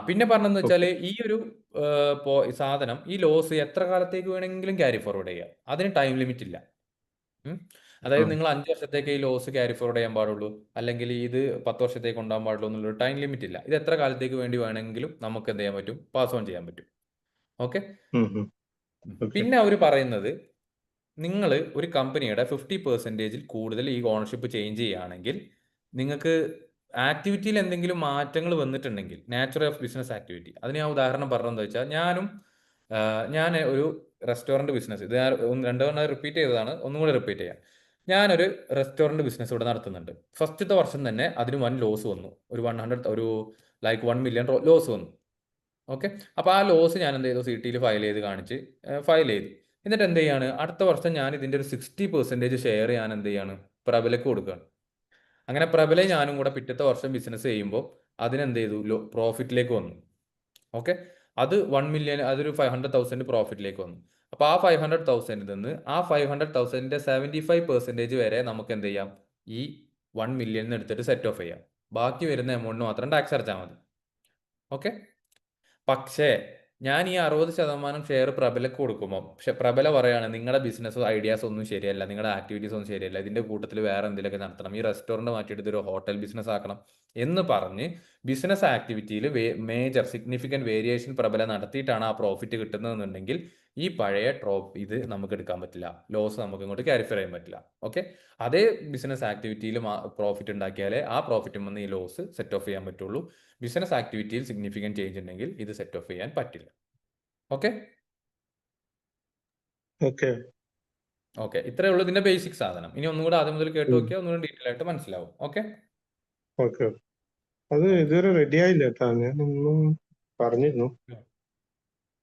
പിന്നെ പറഞ്ഞെന്ന് വെച്ചാൽ ഈ ഒരു സാധനം, ഈ ലോസ് എത്ര കാലത്തേക്ക് വേണമെങ്കിലും ക്യാരി ഫോർവേഡ് ചെയ്യാം. അതിന് ടൈം ലിമിറ്റ് ഇല്ല. അതായത് നിങ്ങൾ 5 വർഷത്തേക്ക് ഈ ലോസ് ക്യാരി ഫോർവേഡ് ചെയ്യാൻ പാടുള്ളൂ, അല്ലെങ്കിൽ ഇത് 10 വർഷത്തേക്ക് കൊണ്ടുപോകാൻ പാടുള്ളൂ എന്നുള്ളൊരു ടൈം ലിമിറ്റ് ഇല്ല. ഇത് എത്ര കാലത്തേക്ക് വേണ്ടി വേണമെങ്കിലും നമുക്ക് എന്ത് ചെയ്യാൻ പറ്റും, പാസ് ഓൺ ചെയ്യാൻ പറ്റും. ഓക്കെ, പിന്നെ അവർ പറയുന്നത്, നിങ്ങൾ ഒരു കമ്പനിയുടെ 50%-ൽ കൂടുതൽ ഈ ഓണർഷിപ്പ് ചേഞ്ച് ചെയ്യുകയാണെങ്കിൽ നിങ്ങൾക്ക് ആക്ടിവിറ്റിയിൽ എന്തെങ്കിലും മാറ്റങ്ങൾ വന്നിട്ടുണ്ടെങ്കിൽ, നാച്ചർ ഓഫ് ബിസിനസ് ആക്ടിവിറ്റി, അതിന് ഞാൻ ഉദാഹരണം പറഞ്ഞതെന്ന് വെച്ചാൽ, ഞാൻ ഒരു റെസ്റ്റോറൻറ്റ് ബിസിനസ്, ഇത് ഞാൻ രണ്ടു തവണ റിപ്പീറ്റ് ചെയ്തതാണ്, ഒന്നും കൂടി റിപ്പീറ്റ് ചെയ്യാം. ഞാനൊരു റെസ്റ്റോറൻറ്റ് ബിസിനസ് ഇവിടെ നടത്തുന്നുണ്ട്. ഫസ്റ്റത്തെ വർഷം തന്നെ അതിന് 1 ലോസ് വന്നു, ഒരു 1 million ലോസ് വന്നു. ഓക്കെ, അപ്പോൾ ആ ലോസ് ഞാൻ എന്ത് ചെയ്തു, CT ഫയൽ ചെയ്തു. എന്നിട്ട് എന്ത് ചെയ്യാണ്, അടുത്ത വർഷം ഞാൻ ഇതിൻ്റെ ഒരു 60% ഷെയർ ഞാൻ എന്ത് ചെയ്യാണ്, പ്രബലക്ക് കൊടുക്കുകയാണ്. അങ്ങനെ പ്രബല ഞാനും കൂടെ പിറ്റത്തെ വർഷം ബിസിനസ് ചെയ്യുമ്പോൾ അതിനെന്ത് ചെയ്തു, പ്രോഫിറ്റിലേക്ക് വന്നു. ഓക്കെ, അത് 1 million, അതൊരു 500,000 പ്രോഫിറ്റിലേക്ക് വന്നു. അപ്പോൾ ആ 500,000 നിന്ന് ആ 500,000ന്റെ 75% വരെ നമുക്ക് എന്ത് ചെയ്യാം, ഈ 1 million എടുത്തിട്ട് സെറ്റ് ഓഫ് ചെയ്യാം. ബാക്കി വരുന്ന എമൗണ്ടിന് മാത്രം ടാക്സ് അടച്ചാൽ മതി. ഓക്കെ. പക്ഷേ ഞാൻ ഈ 60% ഷെയർ പ്രബലക്ക് കൊടുക്കുമ്പോൾ, പക്ഷെ പ്രബല പറയാണ് നിങ്ങളുടെ ബിസിനസ് ഐഡിയാസ് ഒന്നും ശരിയല്ല, നിങ്ങളുടെ ആക്ടിവിറ്റീസ് ഒന്നും ശരിയല്ല, ഇതിന്റെ കൂട്ടത്തിൽ വേറെ എന്തെങ്കിലുമൊക്കെ നടത്തണം, ഈ റെസ്റ്റോറൻറ്റ് മാറ്റിയിട്ട് ഇതൊരു ഹോട്ടൽ ബിസിനസ് ആക്കണം എന്ന് പറഞ്ഞ് ബിസിനസ് ആക്ടിവിറ്റിയിൽ മേജർ സിഗ്നിഫിക്കൻറ്റ് വേരിയേഷൻ പ്രബല നടത്തിയിട്ടാണ് ആ പ്രോഫിറ്റ് കിട്ടുന്നതെന്നുണ്ടെങ്കിൽ ഈ പഴയ ഇത് നമുക്ക് എടുക്കാൻ പറ്റില്ല, ലോസ് നമുക്ക് ഇങ്ങോട്ട് ക്യാരിഫർ ചെയ്യാൻ പറ്റില്ല. ഓക്കെ. അതേ ബിസിനസ് ആക്ടിവിറ്റിയിൽ പ്രോഫിറ്റ് ഉണ്ടാക്കിയാലേ ആ പ്രോഫിറ്റിൽ നിന്ന് ഈ ലോസ് സെറ്റ് ഓഫ് ചെയ്യാൻ പറ്റുള്ളൂ. ബിസിനസ് ആക്ടിവിറ്റിയിൽ സിഗ്നിഫിക്കൻറ്റ് ചേഞ്ച് ഉണ്ടെങ്കിൽ ഇത് സെറ്റ് ഓഫ് ചെയ്യാൻ പറ്റില്ല. ഓക്കെ ഓക്കെ ഓക്കെ ഇത്രയേ ഉള്ളൂ ഇതിന്റെ ബേസിക് സാധനം. ഇനി ഒന്നും കൂടെ ആദ്യം മുതൽ കേട്ട് നോക്കിയാൽ ഒന്നുകൂടെ ഡീറ്റെയിൽ ആയിട്ട് മനസ്സിലാവും. ഓക്കെ ഓക്കെ അത് ഇതുവരെ റെഡി ആയില്ല കേട്ടാ, ഞാനൊന്നും പറഞ്ഞിരുന്നു.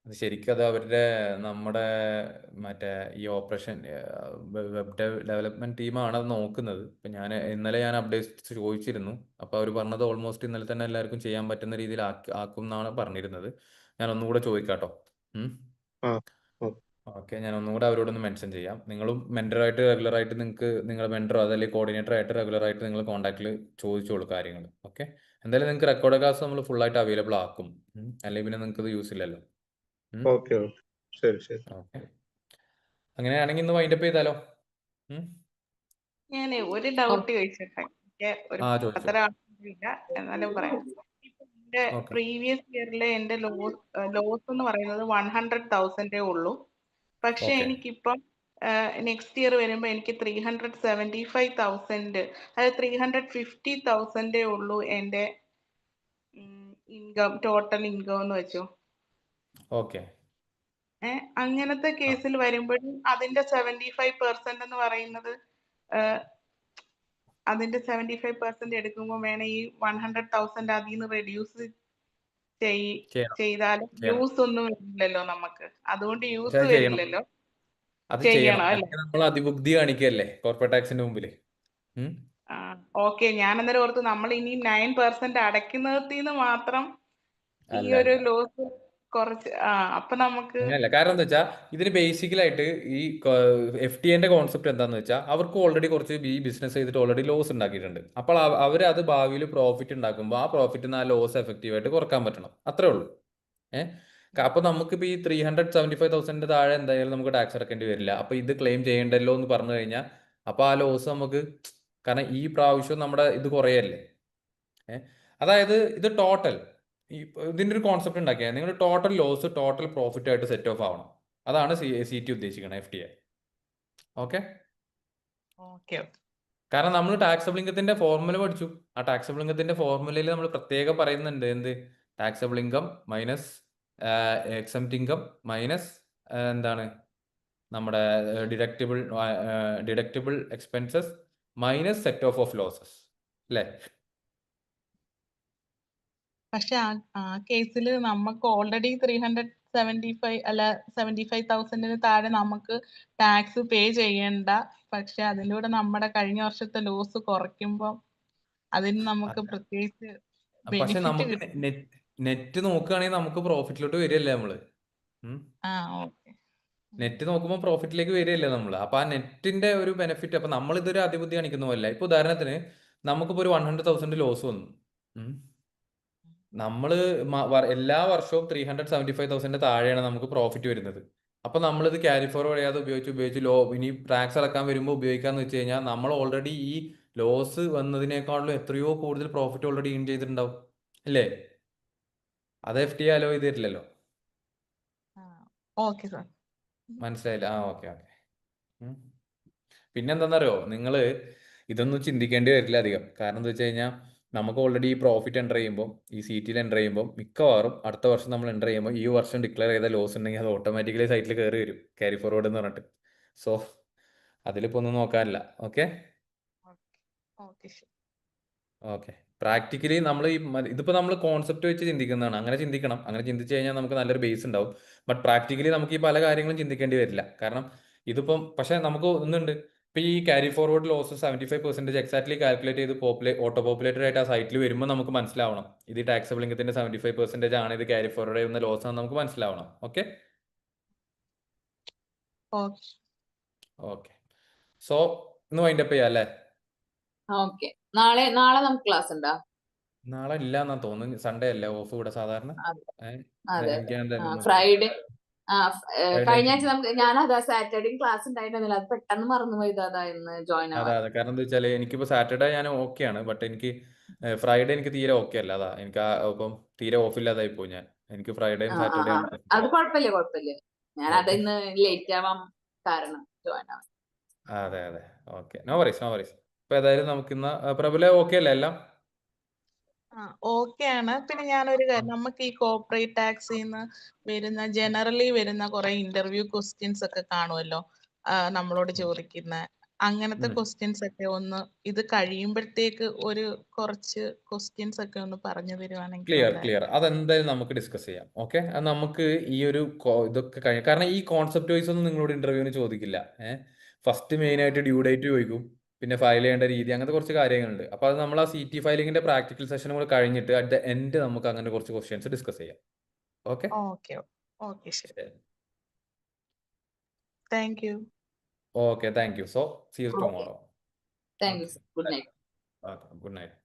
അത് ശരിക്കും അത് അവരുടെ നമ്മുടെ മറ്റേ ഈ ഓപ്പറേഷൻ വെബ് ഡെവലപ്മെന്റ് ടീമാണ് അത് നോക്കുന്നത്. ഇപ്പം ഇന്നലെ ഞാൻ അപ്ഡേറ്റ്സ് ചോദിച്ചിരുന്നു. അപ്പോൾ അവർ പറഞ്ഞത് ഓൾമോസ്റ്റ് ഇന്നലെ തന്നെ എല്ലാവർക്കും ചെയ്യാൻ പറ്റുന്ന രീതിയിൽ ആക്കും എന്നാണ് പറഞ്ഞിരുന്നത്. ഞാൻ ഒന്നും കൂടെ ചോദിക്കാട്ടോ. ഓക്കെ, ഞാൻ ഒന്നും കൂടെ അവരോടൊന്ന് മെൻഷൻ ചെയ്യാം. നിങ്ങളും മെൻറ്ററായിട്ട് റെഗുലറായിട്ട് നിങ്ങളുടെ മെൻറ്ററോ അതല്ലെങ്കിൽ കോർഡിനേറ്റർ ആയിട്ട് റെഗുലറായിട്ട് നിങ്ങൾ കോൺടാക്റ്റിൽ ചോദിച്ചോളൂ കാര്യങ്ങൾ. ഓക്കെ. എന്തായാലും നിങ്ങൾക്ക് റെക്കോർഡ് ക്ലാസ് നമ്മൾ ഫുള്ളായിട്ട് അവൈലബിൾ ആക്കും. അല്ലെങ്കിൽ പിന്നെ നിങ്ങൾക്ക് ഇത് യൂസ് ഇല്ലല്ലോ. ഓക്കെ ശരി ശരി. ഓക്കെ, അങ്ങനെയാണെങ്കിൽ ഇന്ന് വൈൻഡപ്പ് ചെയ്താലോ? ഞാൻ ഒരു ഡൗട്ട് ചോദിച്ചിട്ടെ, ഒരു ചോദിച്ചോ. അത്ര ഇല്ല എന്നാലും പറയാം. എന്റെ പ്രീവിയസ് ഇയറിലെ എന്റെ ലോസ് എന്ന് പറയുന്നത് 100,000 ഉള്ളൂ. പക്ഷെ എനിക്കിപ്പം നെക്സ്റ്റ് ഇയർ വരുമ്പോ എനിക്ക് 375,000, അതായത് 350,000 ഉള്ളൂ എന്റെ ഇൻകം, ടോട്ടൽ ഇൻകം എന്ന് വെച്ചോ. ഓക്കെ. അങ്ങനത്തെ കേസിൽ വരുമ്പോഴും അതിന്റെ 75% എന്ന് പറയുന്നത് അതിന്റെ 75% എടുക്കുമ്പോൾ വേണം ഈ 100,000 അതിൽ നിന്ന് റെഡ്യൂസ് ചെയ്താലും യൂസ് ഒന്നും വരില്ലല്ലോ നമുക്ക്. അതുകൊണ്ട് യൂസ് വരില്ലല്ലോ. അത് ചെയ്യണം അല്ലേ? നമ്മൾ അതിബുദ്ധി കാണിക്കല്ലേ കോർപ്പറേറ്റ് ടാക്സിന്റെ മുമ്പിൽ. ഓക്കെ, ഞാൻ അന്നേരം ഓർത്ത് നമ്മൾ ഇനി 9% അടയ്ക്കുന്നതിന് മാത്രം ഈ ഒരു ലോസ് കുറച്ച് അപ്പൊ നമുക്ക് അങ്ങനെയല്ല. കാരണം എന്താ വെച്ചാൽ ഇതിന് ബേസിക്കലായിട്ട് ഈ FTA കോൺസെപ്റ്റ് എന്താന്ന് വെച്ചാൽ അവർക്ക് ഓൾറെഡി കുറച്ച് ഈ ബിസിനസ് ചെയ്തിട്ട് ഓൾറെഡി ലോസ് ഉണ്ടാക്കിയിട്ടുണ്ട്. അപ്പോൾ അവർ അത് ഭാവിയിൽ പ്രോഫിറ്റ് ഉണ്ടാക്കുമ്പോൾ ആ പ്രോഫിറ്റിന് ആ ലോസ് എഫക്റ്റീവായിട്ട് കുറക്കാൻ പറ്റണം. അത്രേ ഉള്ളൂ. അപ്പൊ നമുക്കിപ്പോൾ ഈ 375,000 താഴെ എന്തായാലും നമുക്ക് ടാക്സ് അടക്കേണ്ടി വരില്ല. അപ്പൊ ഇത് ക്ലെയിം ചെയ്യണ്ടല്ലോ എന്ന് പറഞ്ഞു കഴിഞ്ഞാൽ അപ്പൊ ആ ലോസ് നമുക്ക്, കാരണം ഈ പ്രാവശ്യം നമ്മുടെ ഇത് കുറയല്ലേ. അതായത് ഇത് ടോട്ടൽ ഇതിന്റെ ഒരു കോൺസെപ്റ്റ് ഉണ്ടാക്കിയാൽ നിങ്ങൾ ടോട്ടൽ ലോസ് ടോട്ടൽ പ്രോഫിറ്റ് ആയിട്ട് സെറ്റ് ഓഫ് ആവണം. അതാണ് CT ഉദ്ദേശിക്കുന്നത്, FTA. ഓക്കെ. കാരണം നമ്മൾ ടാക്സബിൾ ഇൻകത്തിന്റെ ഫോർമുല പഠിച്ചു. ആ ടാക്സബിൾ ഇൻകത്തിന്റെ ഫോർമുലയിൽ നമ്മൾ പ്രത്യേകം പറയുന്നുണ്ട് എന്ത്, taxable income minus exempt income minus എന്താണ് നമ്മുടെ deductible expenses minus set off losses അല്ലേ? പക്ഷെ ആ കേസിൽ നമുക്ക് ഓൾറെഡി 375 അല്ല 75,000 താഴെ നമുക്ക് ടാക്സ് പേ ചെയ്യണ്ട. പക്ഷെ അതിൻ്റെ കൂടെ നമ്മുടെ കഴിഞ്ഞ വർഷത്തെ ലോസ് കുറയ്ക്കുമ്പോൾ അതിന് നമുക്ക് പ്രത്യേകിച്ച് പക്ഷെ നമുക്ക് നെറ്റ് നോക്കുകയാണെങ്കിൽ നമുക്ക് പ്രോഫിറ്റിലോട്ട് വരികയല്ലേ നമ്മള്. നെറ്റ് നോക്കുമ്പോൾ പ്രോഫിറ്റിലേക്ക് വരികയല്ലേ നമ്മൾ. അപ്പൊ ആ നെറ്റിന്റെ ഒരു ബെനിഫിറ്റ്, അപ്പൊ നമ്മൾ ഇതൊരു അതിബുദ്ധി കാണിക്കുന്ന പോലെ. ഇപ്പൊ ഉദാഹരണത്തിന് നമുക്കിപ്പോ ഒരു 100,000 ലോസ് വന്നു. നമ്മള് എല്ലാ വർഷവും 375,000 താഴെയാണ് നമുക്ക് പ്രോഫിറ്റ് വരുന്നത്. അപ്പൊ നമ്മളിത് ക്യാരി ഫോർവേഡ് ചെയ്യാതെ ഉപയോഗിച്ച് ഇനി ടാക്സ് അടക്കാൻ വരുമ്പോൾ ഉപയോഗിക്കാന്ന് വെച്ച് കഴിഞ്ഞാൽ നമ്മൾ ഓൾറെഡി ഈ ലോസ് വന്നതിനേക്കാളും എത്രയോ കൂടുതൽ പ്രോഫിറ്റ് ഓൾറെഡി ഈൻ ചെയ്തിട്ടുണ്ടാവും അല്ലേ? അത് FTA അലോ ചെയ്തിട്ടില്ലല്ലോ. മനസ്സിലായില്ല? ഓക്കെ. പിന്നെന്താണെന്നറിയോ, നിങ്ങൾ ഇതൊന്നും ചിന്തിക്കേണ്ടി വരില്ല അധികം. കാരണം എന്താ വെച്ച് കഴിഞ്ഞാൽ നമുക്ക് ഓൾറെഡി ഈ പ്രോഫിറ്റ് എൻ്റർ ചെയ്യുമ്പോൾ, ഈ CTയിൽ എൻ്റർ ചെയ്യുമ്പോൾ മിക്കവാറും അടുത്ത വർഷം നമ്മൾ എൻ്റർ ചെയ്യുമ്പോൾ ഈ വർഷം ഡിക്ലെയർ ചെയ്ത ലോസ് ഉണ്ടെങ്കിൽ അത് ഓട്ടോമാറ്റിക്കലി സൈറ്റിൽ കയറി വരും, ക്യാരി ഫോർവേഡ് എന്ന് പറഞ്ഞിട്ട്. സോ അതിലിപ്പോൾ ഒന്നും നോക്കാനില്ല. ഓക്കെ. പ്രാക്ടിക്കലി നമ്മൾ ഇതിപ്പോൾ നമ്മൾ കോൺസെപ്റ്റ് വെച്ച് ചിന്തിക്കുന്നതാണ്. അങ്ങനെ ചിന്തിക്കണം. അങ്ങനെ ചിന്തിച്ചു കഴിഞ്ഞാൽ നമുക്ക് നല്ലൊരു ബേസ് ഉണ്ടാവും. ബട്ട് പ്രാക്ടിക്കലി നമുക്ക് ഈ പല കാര്യങ്ങളും ചിന്തിക്കേണ്ടി വരില്ല. കാരണം ഇതിപ്പം പക്ഷെ നമുക്ക് ഒന്നുണ്ട്, ഇപ്പൊ ഈ carry forward loss 75% exactly calculate ചെയ്ത് ഓട്ടോ പോപ്പുലേറ്റഡ് ആയിട്ട് ആ സൈറ്റിൽ വരുമ്പോൾ നമുക്ക് മനസ്സിലാവണം ഇത് ടാക്സബിൾ ഇൻകത്തിന്റെ 75% ആണ്, ഇത് ക്യാരി ഫോർവേഡ് ചെയ്യുന്ന ലോസ് ആണ് നമുക്ക് മനസ്സിലാവണം. ഓക്കെ. ഓക്കെ. ഓക്കെ. സോ ഇന്ന് വൈൻഡപ്പ് ചെയ്യാം അല്ലേ? ഓക്കെ. നാളെ നമുക്ക് ക്ലാസ് ഉണ്ടോ? നാളെ ഇല്ല എന്നാ തോന്നുന്നു. സൺഡേ അല്ലേ ഓഫ് ഇവിടെ സാധാരണ? അതെ. എനിക്ക് എന്തായാലും ഫ്രൈഡേ കഴിഞ്ഞ Friday. ആഴ്ച ഞാനതാ സാറ്റർഡേ ക്ലാസ് ഉണ്ടായിരുന്നില്ല, അത് പെട്ടെന്ന് മറന്നുപോയി അതാ ഇന്ന് ജോയിൻ അതെ ആവാൻ. അതെ, കാരണം എന്താ വെച്ചാല് എനിക്കിപ്പോ സാറ്റർഡേ ഞാൻ ഓക്കെ ആണ്, ബട്ട് എനിക്ക് ഫ്രൈഡേ എനിക്ക് തീരെ ഓക്കെ അല്ല. അതാ എനിക്ക് ഇപ്പം തീരെ ഓഫ് ഇല്ലാതായി പോയി ഞാൻ. എനിക്ക് ഫ്രൈഡേയും സാറ്റർഡേയും അത് കുഴപ്പമില്ല. ഞാൻ അത് ഇന്ന് ലേറ്റ് ആവാൻ കാരണം ജോയിൻ ആവാൻ. അതെ അതെ, ഓക്കെ, നോ വറീസ്. അപ്പൊ ഏതായാലും നമുക്ക് ഇന്ന് പ്രബല ഓക്കെ അല്ലേ എല്ലാം? ഓക്കെ ആണ്. പിന്നെ ഞാനൊരു കാര്യം, നമുക്ക് ഈ കോർപ്പറേറ്റ് ടാക്സിന്ന് വരുന്ന ജനറലി വരുന്ന കുറെ ഇന്റർവ്യൂ ക്വസ്റ്റ്യൻസ് ഒക്കെ കാണുമല്ലോ, നമ്മളോട് ചോദിക്കുന്ന അങ്ങനത്തെ ക്വസ്റ്റ്യൻസ് ഒക്കെ ഒന്ന് ഇത് കഴിയുമ്പോഴത്തേക്ക് ഒരു കുറച്ച് ക്വസ്റ്റ്യൻസ് ഒക്കെ ഒന്ന് പറഞ്ഞു തരുവാണെങ്കിൽ ക്ലിയർ, അതെന്തായാലും നമുക്ക് ഡിസ്കസ് ചെയ്യാം. ഓക്കെ, അത് നമുക്ക് ഈ ഒരു ഇതൊക്കെ കഴിഞ്ഞ, കാരണം ഈ കോൺസെപ്റ്റ് വൈസ് ഒന്നും നിങ്ങളോട് ഇന്റർവ്യൂവിന് ചോദിക്കില്ല. ഫസ്റ്റ് മെയിൻ ആയിട്ട് ഡ്യൂ ഡേറ്റ് ചോദിക്കും, പിന്നെ ഫയൽ ചെയ്യേണ്ട രീതി, അങ്ങനത്തെ കുറച്ച് കാര്യങ്ങളുണ്ട്. അപ്പൊ അത് നമ്മൾ ആ CT ഫയലിംഗിന്റെ പ്രാക്ടിക്കൽ സെഷൻ കൂടെ കഴിഞ്ഞിട്ട് അറ്റ് ദ എൻഡ് നമുക്ക് അങ്ങനെ കുറച്ച് ക്വസ്റ്റ്യൻസ് ഡിസ്കസ് ചെയ്യാം. ഓക്കെ, ശരി. Thank you. Okay, thank you. So see you tomorrow. Thank you. Good night. Good night.